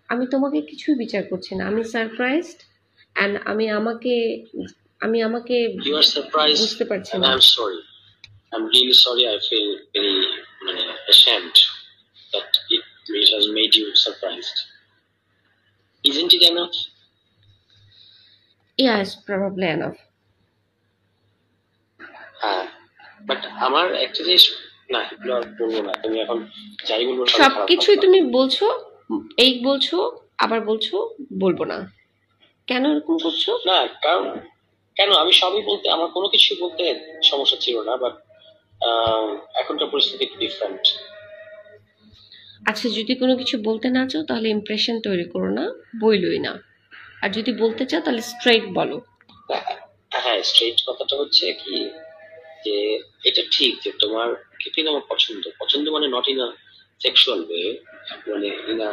আমি তোমাকে কিছুই বিচার করছি না, আমি সারপ্রাইজড। অ্যান্ড আমি আমাকে ইউ আর সারপ্রাইজ বুঝতে পারছি and না। I'm sorry. I'm really sorry. I feel very ashamed that it has made you surprised. Isn't it enough? Yes, probably enough. হ্যাঁ, বাট আমার একটা জিনিস, না এগুলো আর বলবো না, তুমি এখন যাই বলবো সবই খারাপ সবকিছুই ভাববা। তুমি বলছো, এই বলছো, আবার বলছো বলবো না, কেন এরকম করছো? না কারণ, কেন আমি সবই বলতে, আমার কোনো কিছু বলতে সমস্যা ছিল না, বাট এখনকার পরিস্থিতি একটু ডিফারেন্ট। আচ্ছা, যদি কোনো কিছু বলতে না চাও তাহলে ইমপ্রেশন তৈরি করো না, বইলই না। আর যদি বলতে চাও তাহলে স্ট্রেইট বলো। হ্যাঁ, স্ট্রেট কথাটা হচ্ছে কি, যে এটা ঠিক যে তোমার কৃতিন আমার পছন্দ, পছন্দ মানে not in a sexual way, মানে in a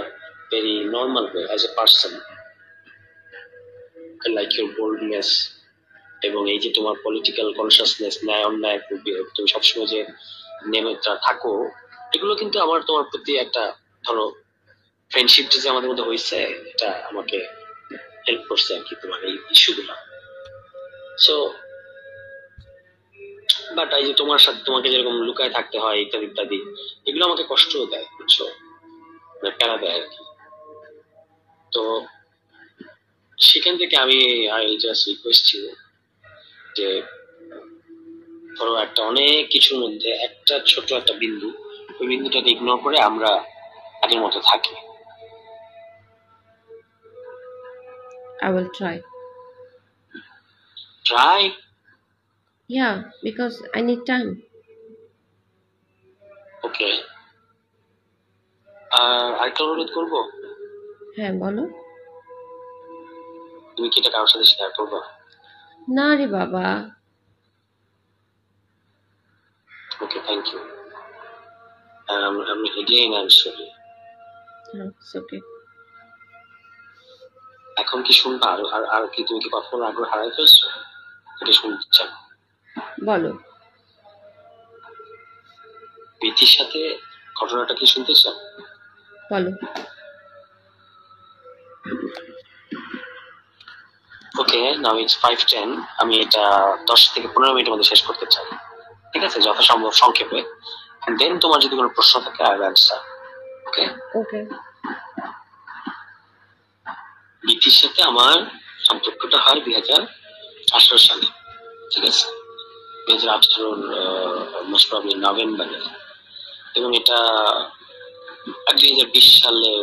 very normal way as a person, like your boldness, এবং এই যে তোমার পলিটিক্যাল কনসাসনেস, ন্যায় অন্যায় তুমি সবসময় যে নেমে থাকো, এগুলো কিন্তু আমার তোমার প্রতি একটা, ধরো ফ্রেন্ডশিপ যে আমাদের মধ্যে হয়েছে, এটা আমাকে হেল্প করছে আর কি, তোমার এই ইস্যুগুলো। সো বাট এই যে তোমার সাথে তোমাকে যেরকম লুকায় থাকতে হয় ইত্যাদি ইত্যাদি, এগুলো আমাকে কষ্ট দেয়, বুঝছো, মানে প্যারা দেয় আর কি। তো সেখান থেকে আমি আই জাস্ট রিকোয়েস্ট ছিল যে, ধরো একটা অনেক কিছুর মধ্যে একটা ছোট একটা বিন্দু, ওই বিন্দুটাকে ইগনোর করে আমরা আগের মতো থাকি। I will try. Try. Yeah, because I need time. ওকে, আর আরেকটা অনুরোধ করবো, হ্যাঁ বলো। তুমি কি এটা কারোর সাথে শেয়ার করবো? না রে বাবা। ওকে, থ্যাংক ইউ। আমি again I am sorry. It's okay. এখন কি শুনবা? আর আর আর কি তুমি কি কথা বলার আগ্রহ হারাই ফেলছো? এটা শুনতে চাও? বলো। প্রীতির সাথে ঘটনাটা কি শুনতে চাও? বলো। ওকে, নাও ইটস 5:10, আমি এটা 10 থেকে 15 মিনিটের মধ্যে শেষ করতে চাই, ঠিক আছে, যথাসম্ভব সংক্ষেপে। এন্ড দেন তোমার যদি কোনো প্রশ্ন থাকে আই উইল অ্যানসার। ওকে। ওকে। প্রীতির সাথে আমার সম্পর্কটা হয় 2018 সালে, ঠিক আছে, 2018 মোস্ট প্রবাবলি নভেম্বরে, এবং এটা 2020 সালের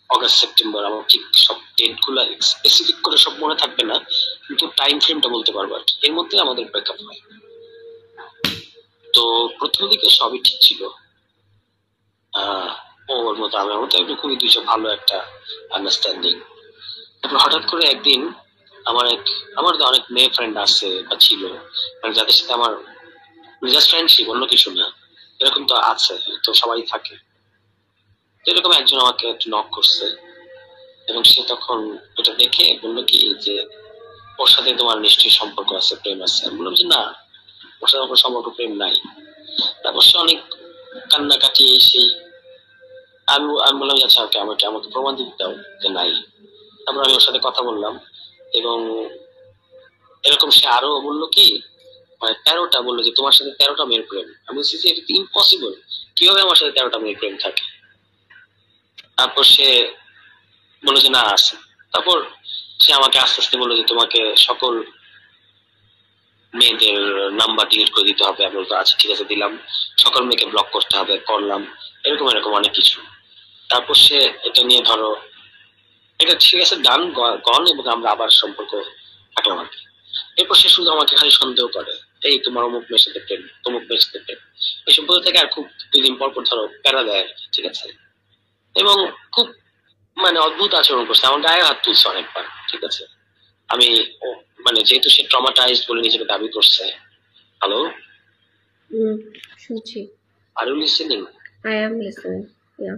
অগস্ট সেপ্টেম্বর, আমার ঠিক সব ডেট গুলো স্পেসিফিক করে সব মনে থাকবে না, কিন্তু টাইম ফ্রেমটা বলতে পারবো আর কি। এর মধ্যে আমাদের ব্রেকআপ হয়। তো প্রথম দিকে সবই ঠিক ছিল, আহ ওর মতো আমার মতো একটু খুবই দুইটা ভালো একটা আন্ডারস্ট্যান্ডিং। তারপর হঠাৎ করে একদিন আমার তো অনেক মেয়ে ফ্রেন্ড আছে বা ছিল, মানে যাদের সাথে আমার জাস্ট ফ্রেন্ডশিপ, অন্য কিছু না, এরকম তো আছে, তো সবাই থাকে। তো এরকম একজন আমাকে একটু নক করছে, এবং সে তখন এটা দেখে বললো কি যে, ওর সাথে তোমার নিশ্চয়ই সম্পর্ক আছে, প্রেম আছে। আমি বললাম যে না, ওর সাথে আমার সম্পর্ক প্রেম নাই। তারপর সে অনেক কান্নাকাটি সেই, আমি বললাম যে, আচ্ছা ওকে, আমাকে আমাকে প্রমাণ দিতে দাও যে নাই। তারপর আমি ওর সাথে কথা বললাম, এবং এরকম সে আরো বললো কি, মানে 13টা বললো যে তোমার সাথে 13টা মেয়ের প্রেম। আমি বলছি যে এটা তো ইম্পসিবল, কিভাবে আমার সাথে 13টা মেয়ের প্রেম থাকে? তারপর সে বললো যে না আছে। তারপর সে আমাকে আস্তে আস্তে বললো যে তোমাকে সকল মেয়েদের নাম্বার ডিলিট করে দিতে হবে। আমি বলতো আচ্ছা ঠিক আছে, দিলাম। সকল মেয়েকে ব্লক করতে হবে, করলাম। এরকম এরকম অনেক কিছু। তারপর সে এটা নিয়ে, ধরো এটা ঠিক আছে, ডান, গন, এবং আমরা আবার সম্পর্ক থাকলাম আর কি। এরপর সে শুধু আমাকে খালি সন্দেহ করে, এই তোমার অমুক মেয়ের সাথে প্রেম, তমুক মেয়ের সাথে প্রেম, এসব বলতে থাকে। আর খুব 2 দিন পর পর ধরো প্যারা দেয় আর কি, ঠিক আছে। এবং খুব মানে অদ্ভুত আচরণ করছে, আমার গায়ে হাত তুলছে অনেকবার, ঠিক আছে। আমি মানে যেহেতু সে ট্রমাটাইজড বলে নিজেকে দাবি করছে। হ্যালো, শুনছি। Are you listening? I am listening. Yeah.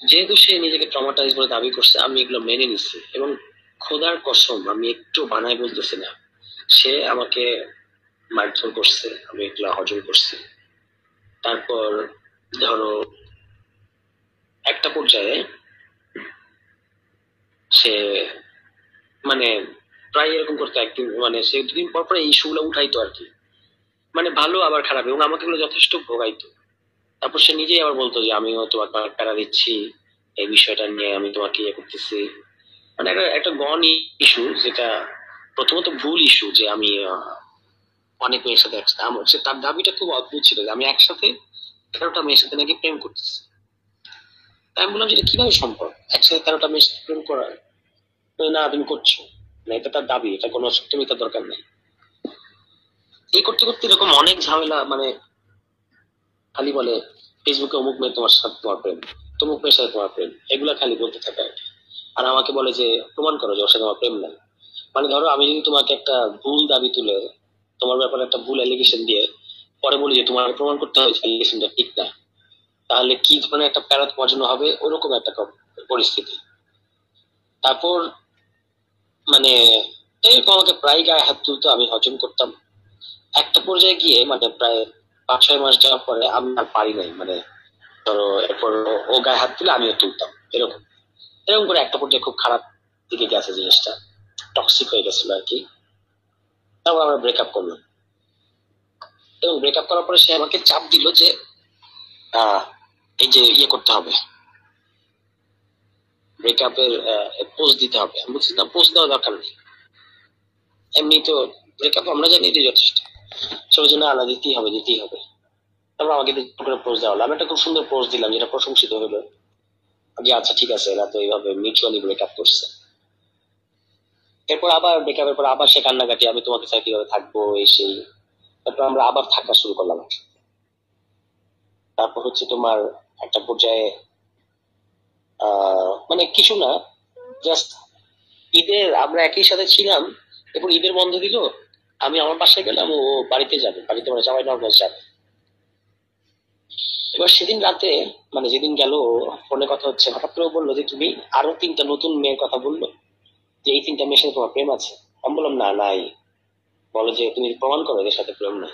যেহেতু সে নিজেকে ট্রমাটাইজ বলে দাবি করছে, আমি এগুলো মেনে নিচ্ছি, এবং খোদার কসম আমি একটু বানায় বলতেছি না, সে আমাকে মারধর করছে, আমি এগুলা হজম করছি। তারপর ধরো একটা পর্যায়ে সে মানে প্রায় এরকম করতো, একদিন মানে সে 2 দিন পর পর এই ইস্যুগুলো উঠাইতো আর কি, মানে ভালো আবার খারাপ, এবং আমাকে এগুলো যথেষ্ট ভোগাইতো। তারপর সে নিজেই আবার বলতো যে আমিও তোমাকে অনেক প্যারা দিচ্ছি, এই বিষয়টা নিয়ে আমি তোমাকে ইয়ে করতেছি। মানে একটা একটা গণ ইস্যু, যেটা প্রথমত ভুল ইস্যু যে আমি অনেক মেয়ের সাথে একসাথে। আমার হচ্ছে তার দাবিটা খুব অদ্ভুত ছিল যে আমি একসাথে 13টা মেয়ের সাথে নাকি প্রেম করতেছি। তাই আমি বললাম যে এটা কিভাবে সম্ভব, একসাথে 13টা মেয়ের সাথে প্রেম করা? না তুমি করছো না, এটা তার দাবি, এটা কোনো সত্যমিতার দরকার নেই। এই করতে করতে এরকম অনেক ঝামেলা, মানে খালি বলে ফেসবুকে অমুক মেয়ে তোমার সাথে তোমার প্রেম, তমুক মেয়ের সাথে তোমার প্রেম, এগুলা খালি বলতে থাকে আর কি। আর আমাকে বলে যে প্রমাণ করো যে ওর সাথে আমার প্রেম নাই। মানে ধরো আমি যদি তোমাকে একটা ভুল দাবি তুলে, তোমার ব্যাপারে একটা ভুল অ্যালিগেশন দিয়ে পরে বলি যে তোমার প্রমাণ করতে হবে অ্যালিগেশনটা ঠিক না, তাহলে কি ধরনের একটা প্যারা তোমার জন্য হবে, ওরকম একটা পরিস্থিতি। তারপর মানে এই আমাকে প্রায় গায়ে হাত তুলতো, আমি হজম করতাম। একটা পর্যায়ে গিয়ে মানে প্রায় 5-6 মাস যাওয়ার পরে আমি আর পারি নাই, মানে ধরো এরপর ও গায়ে হাত তুলে আমিও তুলতাম, এরকম এরকম করে একটা পর্যায়ে খুব খারাপ দিকে গেছে জিনিসটা, টক্সিক হয়ে গেছিল আর কি। তারপর আমরা ব্রেকআপ করলাম, এবং ব্রেকআপ করার পরে সে আমাকে চাপ দিল যে আহ এই যে ইয়ে করতে হবে, ব্রেকআপের পোস্ট দিতে হবে। আমি বলছি না, পোস্ট দেওয়ার দরকার নেই, এমনি তো ব্রেকআপ আমরা জানি যে যথেষ্ট। সবার জন্য আলাদা দিতেই হবে, দিতেই হবে। তারপর আমাকে করে পোস্ট দেওয়া হলো, আমি একটা খুব সুন্দর পোস্ট দিলাম যেটা প্রশংসিত হলো, যে আচ্ছা ঠিক আছে, এরা তো এইভাবে মিউচুয়ালি ব্রেকআপ করছে। এরপর আবার ব্রেকআপের পর আবার সে কান্নাকাটি, আমি তোমাকে ছাড়া কিভাবে থাকবো, এই সেই। তারপর আমরা আবার থাকা শুরু করলাম। তারপর হচ্ছে তোমার একটা পর্যায়ে মানে কিছু না, জাস্ট ঈদের আমরা একই সাথে ছিলাম, এরপর ঈদের বন্ধ দিল, আমি আমার বাসায় গেলাম, ও বাড়িতে যাবে, বাড়িতে মানে জামাই নর্মাল যাবে। এবার সেদিন রাতে মানে যেদিন গেল ফোনে কথা হচ্ছে, হঠাৎ করে ও বললো যে তুমি আরো 3টা নতুন মেয়ের কথা বললো, যে এই 3টা মেয়ের সাথে তোমার প্রেম আছে। আমি বললাম না, নাই। বলো যে তুমি প্রমাণ করো এদের সাথে প্রেম নাই।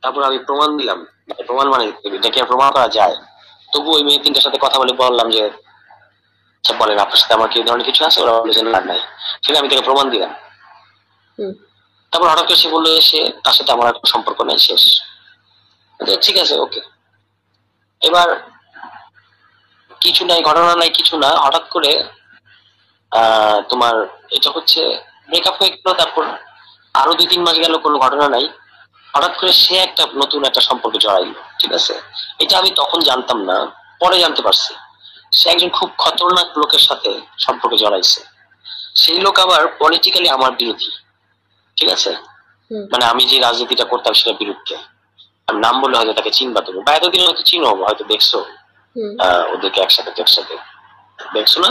তারপর আমি প্রমাণ দিলাম, মানে প্রমাণ মানে এটাকে আর প্রমাণ করা যায়। তবু ওই মেয়ে 3টার সাথে কথা বলে বললাম যে আচ্ছা বলেন আপনার সাথে আমার কি এই ধরনের কিছু আছে, ওরা বললো যে না নাই। ঠিক আমি তাকে প্রমাণ দিলাম। হুম। তারপর হঠাৎ করে সে বললো সে তার সাথে আমার একটা সম্পর্ক নেই, শেষ। ঠিক আছে, ওকে। এবার কিছু নাই, ঘটনা নাই, কিছু না, হঠাৎ করে তোমার এটা হচ্ছে ব্রেকআপ হয়ে গেল। তারপর আরো 2-3 মাস গেল, কোনো ঘটনা নাই। হঠাৎ করে সে একটা নতুন একটা সম্পর্কে জড়াইলো, ঠিক আছে। এটা আমি তখন জানতাম না, পরে জানতে পারছি। সে একজন খুব খতরনাক লোকের সাথে সম্পর্কে জড়াইছে। সেই লোক আবার পলিটিক্যালি আমার বিরোধী, ঠিক আছে। মানে আমি যে রাজনীতিটা করতাম সেটার বিরুদ্ধে। আমি নাম বললে হয়তো তাকে চিনবা, তুমি বা এতদিন হয়তো চিনো, হয়তো দেখছো ওদেরকে একসাথে একসাথে, দেখছো না?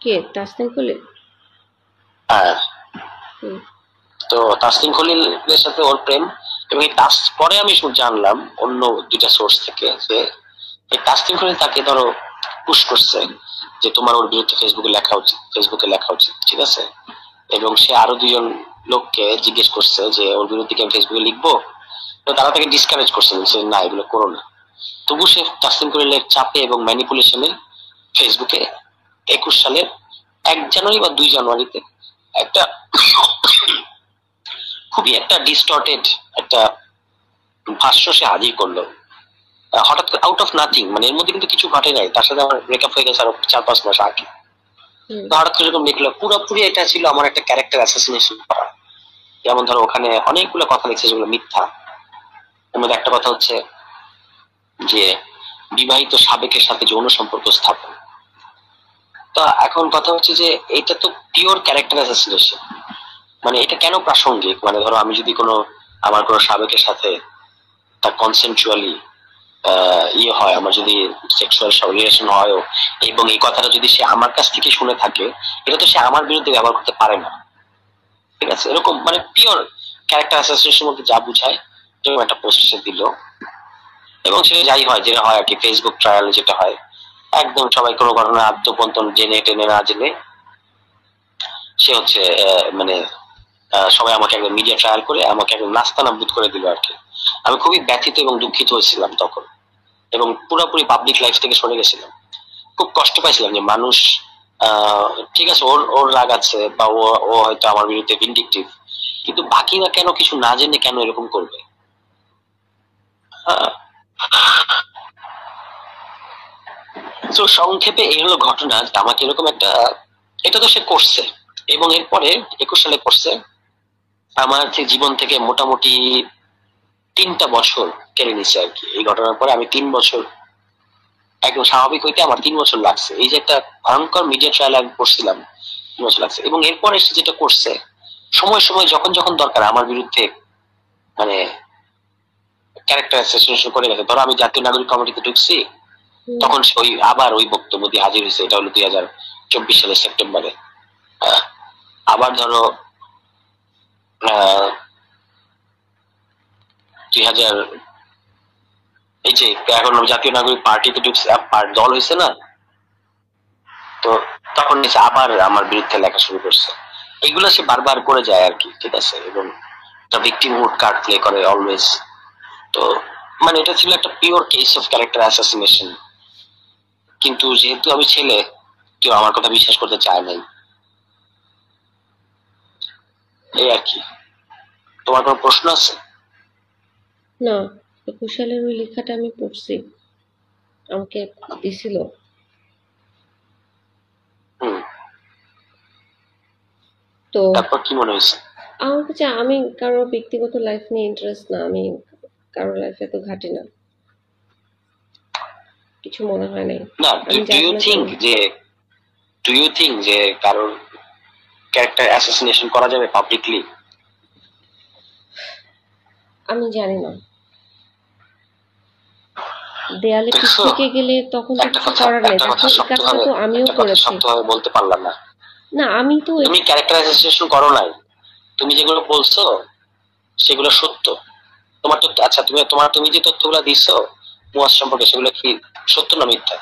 কে? তাসনিম খলিল? হ্যাঁ। তো তাসনিম খলিলের সাথে ওর প্রেম। এবং পরে আমি জানলাম অন্য 2টা সোর্স থেকে যে এই তাসনিম খলিল তাকে ধরো পুশ করছে যে তোমার ওর বিরুদ্ধে ফেসবুকে লেখা উচিত, ফেসবুকে লেখা উচিত, ঠিক আছে। এবং সে আরো 2জন লোককে জিজ্ঞেস করছে যে ওর বিরুদ্ধে কি আমি ফেসবুকে লিখবো, তো তারা তাকে ডিসকারেজ করছে, বলছে না এগুলো করো না। তবু সে তাসনিম খলিলের চাপে এবং ম্যানিপুলেশনে ফেসবুকে 21 সালের 1 জানুয়ারি বা 2 জানুয়ারিতে একটা খুবই একটা ডিস্টর্টেড একটা ভাষ্য সে হাজির করলো, হঠাৎ করে আউট অফ নাথিং। মানে এর মধ্যে কিন্তু কিছু ঘটে নাই, তার সাথে আমার ব্রেকআপ হয়ে গেছে আরো 4-5 মাস আগে। হঠাৎ করে এরকম লিখলো, পুরোপুরি এটা ছিল আমার একটা ক্যারেক্টার অ্যাসাসিনেশন করা। যেমন ধরো ওখানে অনেকগুলো কথা লিখছে যেগুলো মিথ্যা। এর মধ্যে একটা কথা হচ্ছে যে বিবাহিত সাবেকের সাথে যৌন সম্পর্ক স্থাপন। তো এখন কথা হচ্ছে যে এটা তো পিওর ক্যারেক্টার অ্যাসাসিনেশন। মানে এটা কেন প্রাসঙ্গিক? মানে ধরো আমি যদি আমার কোনো সাবেকের সাথে তার কনসেনচুয়ালি ইয়ে হয়, আমার যদি সেক্সুয়াল রিলেশন হয়, এবং এই কথাটা যদি সে আমার কাছ থেকে শুনে থাকে, এটা তো সে আমার বিরুদ্ধে ব্যবহার করতে পারে না, ঠিক আছে। এরকম মানে পিওর ক্যারেক্টার অ্যাসাসিনেশন মধ্যে যা বুঝায় এরকম একটা পোস্ট সে দিল। এবং সেটা যাই হয়, যেটা হয় আর কি, ফেসবুক ট্রায়াল যেটা হয়, একদম সবাই কোনো ঘটনা আদ্যপন্তন জেনে টেনে না জেনে সে হচ্ছে মানে সবাই আমাকে একদম মিডিয়া ট্রায়াল করে আমাকে একদম নাস্তানাবুদ করে দিল আর কি। আমি খুবই ব্যথিত এবং দুঃখিত হয়েছিলাম তখন, এবং পুরোপুরি পাবলিক লাইফ থেকে সরে গেছিলাম। খুব কষ্ট পাইছিলাম যে মানুষ ঠিক আছে ওর ওর রাগ আছে, বা ও হয়তো আমার বিরুদ্ধে ভিন্ডিকটিভ, কিন্তু বাকিরা কেন কিছু না জেনে কেন এরকম করবে? তো সংক্ষেপে এই হলো ঘটনা, আমাকে এরকম একটা, এটা তো সে করছে। এবং এরপরে 21 সালে করছে, আমার জীবন থেকে মোটামুটি 3টা বছর কেড়ে নিছে আর কি। এই ঘটনার পরে আমি 3 বছর একদম স্বাভাবিক হইতে আমার 3 বছর লাগছে। এই যে একটা ভয়ঙ্কর মিডিয়া ট্রায়াল আমি করছিলাম, 3 বছর লাগছে। এবং এরপরে সে যেটা করছে, সময় সময় যখন যখন দরকার আমার বিরুদ্ধে মানে ক্যারেক্টার অ্যাসাসিনেশন করে গেছে। ধরো আমি জাতীয় নাগরিক কমিটিতে ঢুকছি, তখন সে ওই আবার ওই বক্তব্য দিয়ে হাজির হয়েছে। এটা হলো 2024 সালের সেপ্টেম্বরে। আবার ধরো 2000 এই যে এখন জাতীয় নাগরিক পার্টিতে ঢুকছে, দল হয়েছে না, তো তখন এসে আবার আমার বিরুদ্ধে লেখা শুরু করছে। এগুলো সে বারবার করে যায় আর কি, ঠিক আছে। এবং একটা ভিকটিমহুড কার্ড প্লে করে অলওয়েজ। তো মানে এটা ছিল একটা pure case of character assassination. কিন্তু যেহেতু আমি ছেলে, কেউ আমার কথা বিশ্বাস করতে চায় নাই, এই আর কি। তোমার কোনো প্রশ্ন আছে? না, 21 সালের ওই লেখাটা আমি পড়ছি, আমাকে দিছিল। হুম, তো তারপর কি মনে হয়েছে? আমার কাছে, আমি কারো ব্যক্তিগত লাইফ নিয়ে ইন্টারেস্ট না, আমি কারো লাইফে তো ঘাটি না, কিছু মনে হয় নাই। না, আমি ডু ইউ জাজমেন্টাল থিঙ্ক না। যে কারোর ক্যারেক্টার অ্যাসাসিনেশন করা যাবে পাবলিকলি? আমি জানি না, দেয়ালে পিঠ দেখছো, থেকে গেলে তখন তো একটা কিছু কথা করার নেই। একটা কথা দেখো, এই কাজটা শক্তভাবে তো আমিও একটা কথা করেছি। শক্তভাবে বলতে পারলাম না। না, আমি তো তুমি ক্যারেক্টার অ্যাসাসিনেশন করো নাই, তুমি যেগুলো বলছো সেগুলো সত্য। তোমার তো আচ্ছা, তুমি যে তথ্যগুলো দিছো মুয়াজ সম্পর্কে, সেগুলো কি সত্য না মিথ্যা?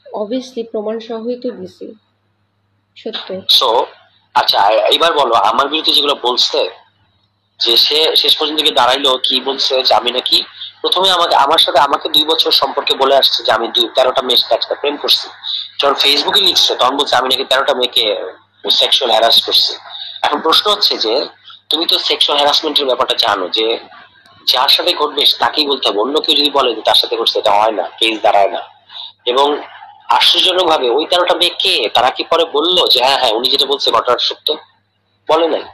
অবভিয়াসলি প্রমাণ সহই তো দিছি, সত্য। সো আচ্ছা, এবার বলো আমার বিরুদ্ধে যেগুলো বলছে, যে সে শেষ পর্যন্ত গিয়ে দাঁড়াইলো কি বলছে, যে আমি নাকি প্রথমে আমাকে 2 বছর সম্পর্কে বলে আসছে যে আমি 13টা মেয়ের সাথে প্রেম করছি। যখন ফেসবুকে লিখছে তখন বলছে আমি নাকি 13টা মেয়েকে সেক্সুয়াল হ্যারাস করছি। এখন প্রশ্ন হচ্ছে যে তুমি তো সেক্সুয়াল হ্যারাসমেন্টের ব্যাপারটা জানো, যে যার সাথে ঘটবে তাকেই বলতে হবে। অন্য কেউ যদি বলে যে তার সাথে ঘটছে, এটা হয় না, কেস দাঁড়ায় না। এবং আশ্চর্যজনক ভাবে ওই 13টা মেয়ে কে, তারা কি পরে বললো যে হ্যাঁ হ্যাঁ উনি যেটা বলছে ঘটনাটা সত্য? বলে নাই।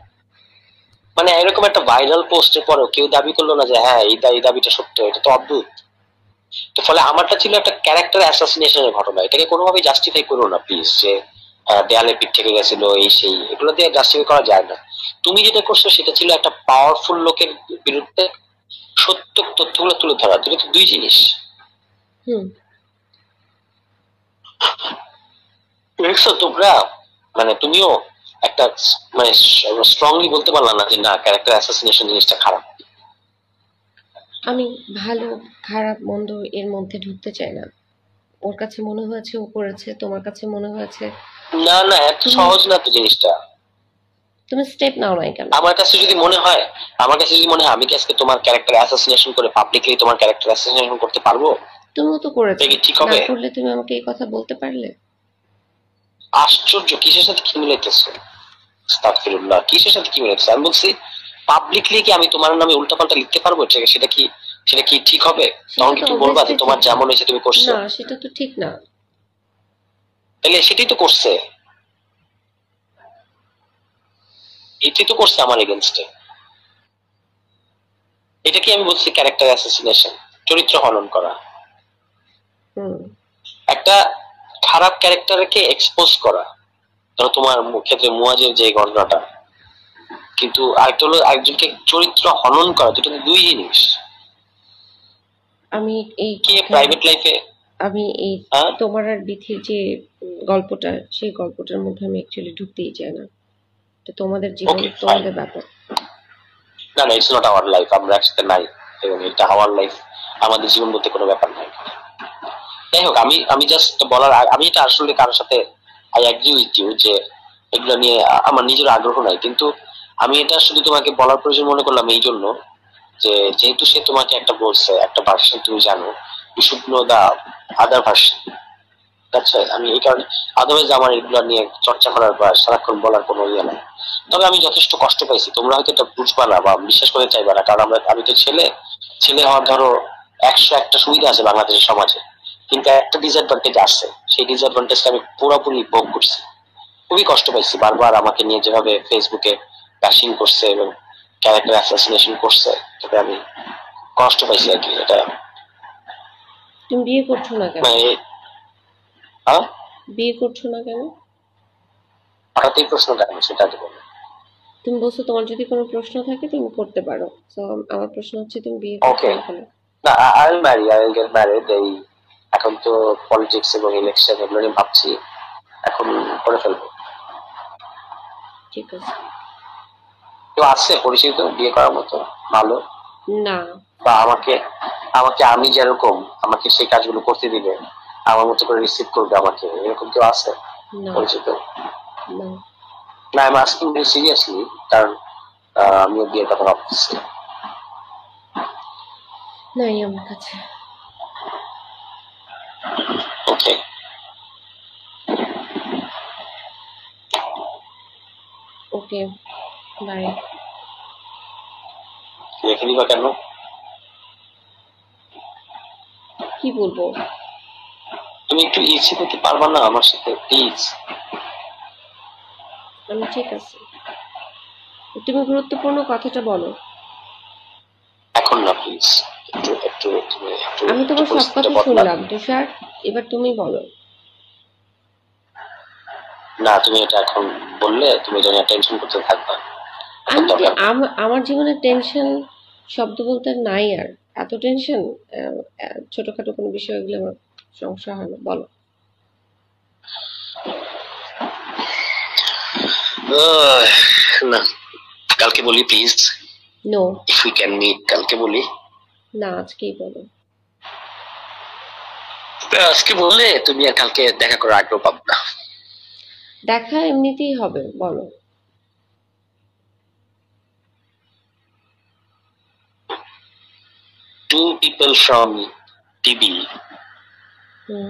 মানে এরকম একটা ভাইরাল পোস্টের পরেও কেউ দাবি করলো না যে হ্যাঁ এই দাবিটা সত্য। এটা তো অদ্ভুত। তো ফলে আমারটা ছিল একটা ক্যারেক্টার অ্যাসাসিনেশনের ঘটনা। এটাকে কোনোভাবেই জাস্টিফাই করো না প্লিজ, যে দেয়ালে পিঠ থেকে গেছিল এই সেই, এগুলো দিয়ে জাস্টিফাই করা যায় না। তুমি যেটা করছো সেটা ছিল একটা পাওয়ারফুল লোকের বিরুদ্ধে সত্য তথ্যগুলো তুলে ধরা, দুটো তো দুই জিনিস। হুম। দেখছো তোমরা, মানে তুমিও একটা মানে স্ট্রংলি বলতে পারলা না যে না ক্যারেক্টার অ্যাসাসিনেশন জিনিসটা খারাপ। আমি ভালো খারাপ মন্দ এর মধ্যে ঢুকতে চাই না। ওর কাছে মনে হয়েছে ও করেছে, তোমার কাছে মনে হয়েছে। না না, এত সহজ না তো জিনিসটা। তুমি স্টেপ নাও নাই কেন? আমার কাছে যদি মনে হয়, আমি কি আজকে তোমার ক্যারেক্টার অ্যাসাসিনেশন করে পাবলিকলি তোমার ক্যারেক্টার অ্যাসাসিনেশন করতে পারবো? তুমিও তো করেছো, এটা কি ঠিক না হবে? করলে তুমি আমাকে এই কথা বলতে পারলে? আশ্চর্য, কিসের সাথে কি মিলাইতেছো? আস্তাগফিরুল্লাহ, কিসের সাথে কি মিলাইতেছো? আমি বলছি পাবলিকলি কি আমি তোমার নামে উল্টাপাল্টা লিখতে পারবো? সেটা কি ঠিক হবে? তখন কি সেটা তো তুমি বলবা যে অবভিয়াসলি তোমার ঠিক না। যেমন হয়েছে তুমি করছো? না, সেটা তো ঠিক না। তাহলে সেটাই তো করছে, এটাই তো করছে আমার এগেনস্টে। এটা কি আমি বলছি ক্যারেক্টার অ্যাসাসিনেশন, চরিত্র হনন করা, হুম। একটা খারাপ ক্যারেক্টারকে এক্সপোজ করা। ধরো তোমার ক্ষেত্রে মুয়াজের যে ঘটনাটা, কিন্তু আরেকটা হলো আরেকজনকে চরিত্র হনন করা, দুটো তো দুই জিনিস। আমি এই কে কথায়, প্রাইভেট লাইফে আমি এই হ্যাঁ তোমার আর বিথির যে গল্পটা, সেই গল্পটার মধ্যে আমি অ্যাকচুয়ালি ঢুকতেই চাই না। এটা তোমাদের জীবন, ওকে ফাইন, তোমাদের ব্যাপার। না না, ইটস নট আওয়ার লাইফ, আমরা একসাথে নাই, এবং এটা আওয়ার লাইফ, আমাদের জীবন বলতে কোনো ব্যাপার নাই। যাই হোক, আমি আমি জাস্ট বলার আমি এটা আসলে কারোর সাথে আই অ্যাগ্রি উইথ ইউ যে এগুলো নিয়ে আমার নিজের আগ্রহ নাই। কিন্তু আমি এটা শুধু তোমাকে বলার প্রয়োজন মনে করলাম এই জন্য যে যেহেতু সে তোমাকে একটা বলছে, একটা ভার্সন তুমি জানো, you should know the other version. আচ্ছা, আমি এই কারণে আদারওয়াইজ আমার এগুলো নিয়ে চর্চা করার বা সারাক্ষণ বলার কোনো ইয়ে নাই। তবে আমি যথেষ্ট কষ্ট পাইছি, তোমরা হয়তো এটা বুঝবা না বা বিশ্বাস করতে চাইবা না, কারণ আমি তো ছেলে। ছেলে হওয়ার ধরো 101টা সুবিধা আছে বাংলাদেশের সমাজে, কিন্তু একটা ডিসঅ্যাডভান্টেজ আছে। সেই ডিসঅ্যাডভান্টেজটা আমি পুরোপুরি ভোগ করছি। খুবই কষ্ট পাইছি, বারবার আমাকে নিয়ে যেভাবে ফেসবুকে ব্যাশিং করছে এবং ক্যারেক্টার অ্যাসাসিনেশন করছে, তবে আমি কষ্ট পাইছি আর কি। এটা তুমি বিয়ে করছো না কেন? মানে হ্যাঁ, বিয়ে করছো না কেন? হঠাৎ এই প্রশ্ন কেন সেটা তো বলো। তুমি বলছো তোমার যদি কোনো প্রশ্ন থাকে তুমি করতে পারো, তো আমার প্রশ্ন হচ্ছে তুমি বিয়ে করছো ওকে, না কেন? না I marry, I get married. এই এখন তো পলিটিক্স এবং ইলেকশন এগুলো নিয়ে ভাবছি, এখন করে ফেলবো। ঠিক আছে। কেউ আছে পরিচিত বিয়ে করার মতো ভালো, না। বা আমাকে আমাকে আমি যেরকম আমাকে সেই কাজগুলো করতে দিবে, আমার মতো করে রিসিভ করবে আমাকে, এরকম কেউ আছে না। পরিচিত? না। না, আমি আস্কিং ভেরি সিরিয়াসলি, কারণ আমিও বিয়ের কথা ভাবতেছি। নাই আমার কাছে। ওকে, ওকে, বাই। রেখে দিবা কেন? কি বলবো? তুমি একটু ইচ্ছে করতে পারবা না আমার সাথে প্লিজ? আমি ঠিক আছে, তুমি গুরুত্বপূর্ণ কথাটা বলো। এখন না প্লিজ, একটু একটু তুমি একটু আমি একটু তোমার সব পরিস্থিতিটা কথা বদলা। শুনলাম তুষার, এবার তুমি বলো। না, তুমি এটা এখন বললে তুমি যেন টেনশন করতে থাকবা, এখন আমি দরকার নেই। আমার জীবনে টেনশন শব্দ বলতে নাই আর। এত টেনশন, ছোটখাটো কোনো বিষয় এগুলো আমার সমস্যা হয় না, বলো। আহ, না, কালকে বলি please, no. If we can meet, কালকে বলি। না, আজকেই বলো। আজকে বললে তুমি আর কালকে দেখা করার আগ্রহ পাবো না। দেখা এমনিতেই হবে, বলো। Two people from TB, hmm.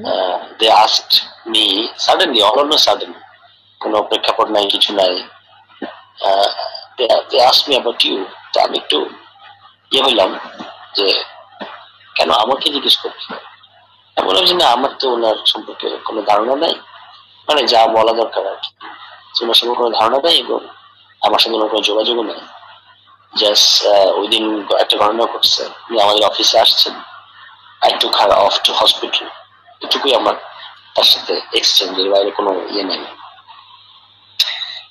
they asked me suddenly, all on a sudden, কোনো প্রেক্ষাপট নাই, কিছু নাই, uh, they asked me about you. তো আমি একটু হইলাম যে কেন আমাকে জিজ্ঞেস করছো। আমি বললাম যে না, আমার তো ওনার সম্পর্কে কোনো ধারণা নাই, মানে যা বলা দরকার আর কি, ওনার সম্পর্কে কোনো ধারণা নাই এবং আমার সঙ্গে ওনার কোনো যোগাযোগও নেই। জাস্ট ওই দিন একটা ঘটনা ঘটছে, উনি আমাদের অফিসে আসছেন, I took her of two hospital, এটুকুই আমার তার সাথে এক্সচেঞ্জ, এর বাইরে কোনো নেই।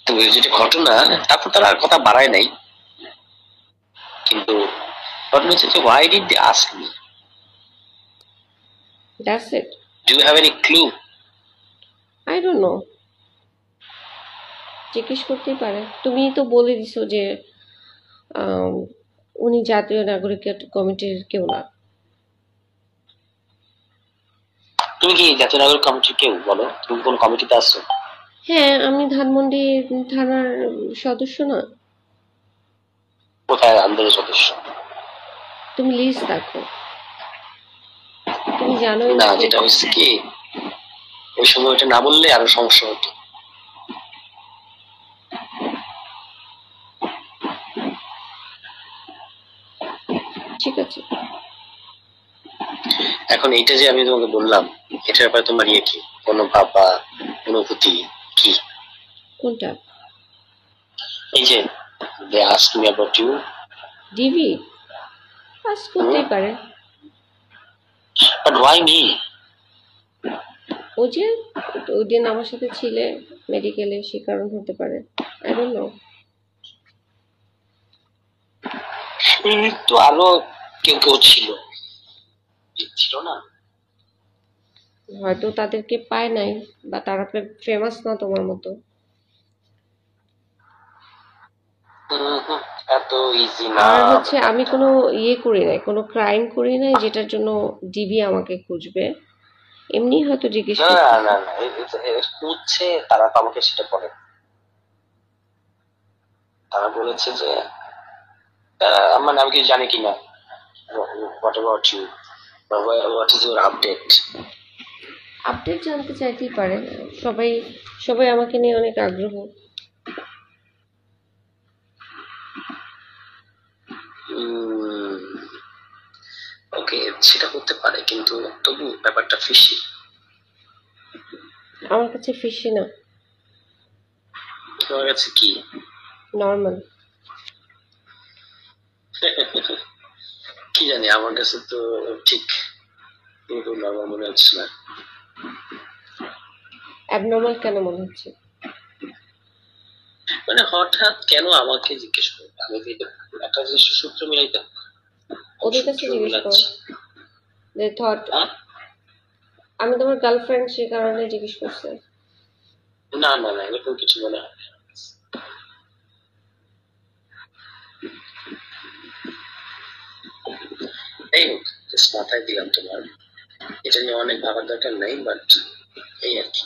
তো যেটা ঘটনা, তারপর তারা আর কথা বাড়ায় নাই, কিন্তু ঘটনা হচ্ছে যে why did they ask me? That's it. Do you have any clue? I don't know. জিজ্ঞেস করতেই পারে, তুমি তো বলে দিছো যে আম, উনি জাতীয় নাগরিক কমিটির কেউ না। তুমি কি জাতীয় নাগরিক কমিটির কেউ? বলো, তুমি কোন কমিটিতে আছো? হ্যাঁ, আমি ধানমন্ডি থানার সদস্য না। কোথায় আন্দোলনের সদস্য? তুমি লিস্ট দেখো, তুমি জানোই না না, কে যেটা কে। হচ্ছে কি, ওই সময় ওটা না বললে আরো সমস্যা হতো। ঠিক আছে। এখন এইটা যে আমি তোমাকে বললাম, এটার ব্যাপারে তোমার কি কোনো ভাব বা অনুভূতি কি? কোনটা? এই যে they asked me about you. DV pass করতেই পারে। But why me? ও যে ওই দিন আমার সাথে ছিলে মেডিকেলে, সে কারণ হতে পারে। I don't know. তো আরো কেউ কেউ ছিল, ছিল না? হয়তো তাদেরকে পায় নাই, বা তারা ফেমাস না তোমার মতো। হুম, এত ইজি না আর হচ্ছে আমি ব্যাপারটা। কোনো করি নাই, কোনো ক্রাইম করি নাই যেটার জন্য ডিবি আমাকে খুঁজবে। এমনি হয়তো জিজ্ঞেস না করতেছে। না না, খুঁজছে তারা তো আমাকে সেটা বলে। তারা বলেছে যে মানে আমি কি জানি কিনা, what about you, what is your update. Update জানতে চাইতেই পারে। সবাই সবাই আমাকে নিয়ে অনেক আগ্রহ। ওকে, সেটা হতে পারে, কিন্তু তবু ব্যাপারটা ফিশি। আমার কাছে ফিশি না, তোমার কাছে কি? নর্মাল। কি জানি, আমার কাছে তো ঠিক নর্মাল মনে হচ্ছে না। অ্যাবনর্মাল কেন মনে হচ্ছে? মানে হঠাৎ কেন আমাকে জিজ্ঞেস করবে? আমি যে একটা জিনিস সূত্র মিলাইতে ওদের কাছে সূত্র জিজ্ঞেস করো। মিলাচ্ছি। দে থট হ্যাঁ? আমি তোমার গার্লফ্রেন্ড, সে কারণে জিজ্ঞেস করছে। না না না, এরকম কিছু মনে হয় না। এই হোক, just মাথায় দিলাম তোমার। এটা নিয়ে অনেক ভাবার দরকার নাই, বাট এই আর কি।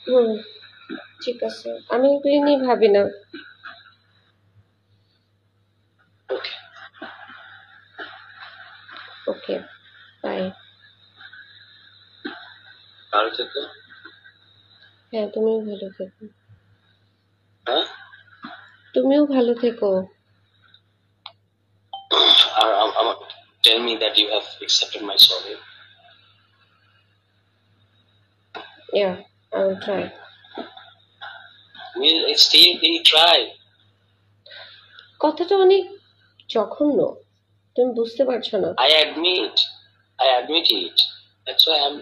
হুম, ঠিক আছে, আমি এগুলি নিয়ে ভাবি না। ওকে, ওকে, বাই। ভালো থেকো। হ্যাঁ, তুমিও ভালো থেকো। হ্যাঁ, তুমিও ভালো থেকো। আর আমার tell me that you have accepted my sorry. Yeah, I will try. Will it still be try? কথাটা অনেক জঘন্য, তুমি বুঝতে পারছো না। I admit it. That's why I'm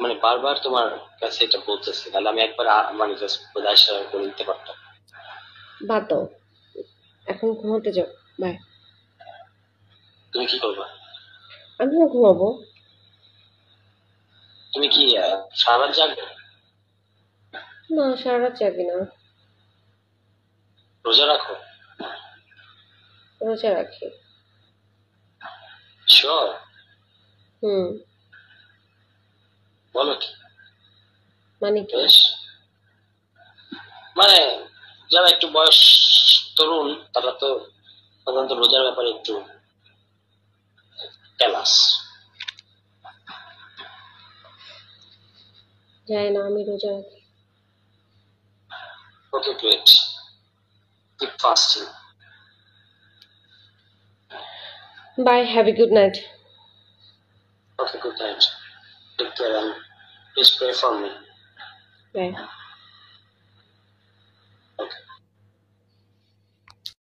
মানে বারবার তোমার কাছে এটা বলতেছি, তাহলে আমি একবার মানে জাস্ট বোঝার করে দিতে পারতাম। বাদ দাও, এখন ঘুমাতে যাও। বাই। তুমি কি করবা? আমিও ঘুমাবো। তুমি কি সারা রাত জাগবে? না, সারা রাত জাগি না, রোজা রাখো? রোজা রাখি। শিওর? হুম। বলো কি? মানে কি? বেশ, মানে যারা একটু বয়স তরুণ তারা তো সাধারণত রোজার ব্যাপারে একটু ক্যালাস। যায় না, আমি রোজা রাখি। Okay, great, keep fasting. Bye, have a good night. Okay, good night, take care, and please pray for me. By.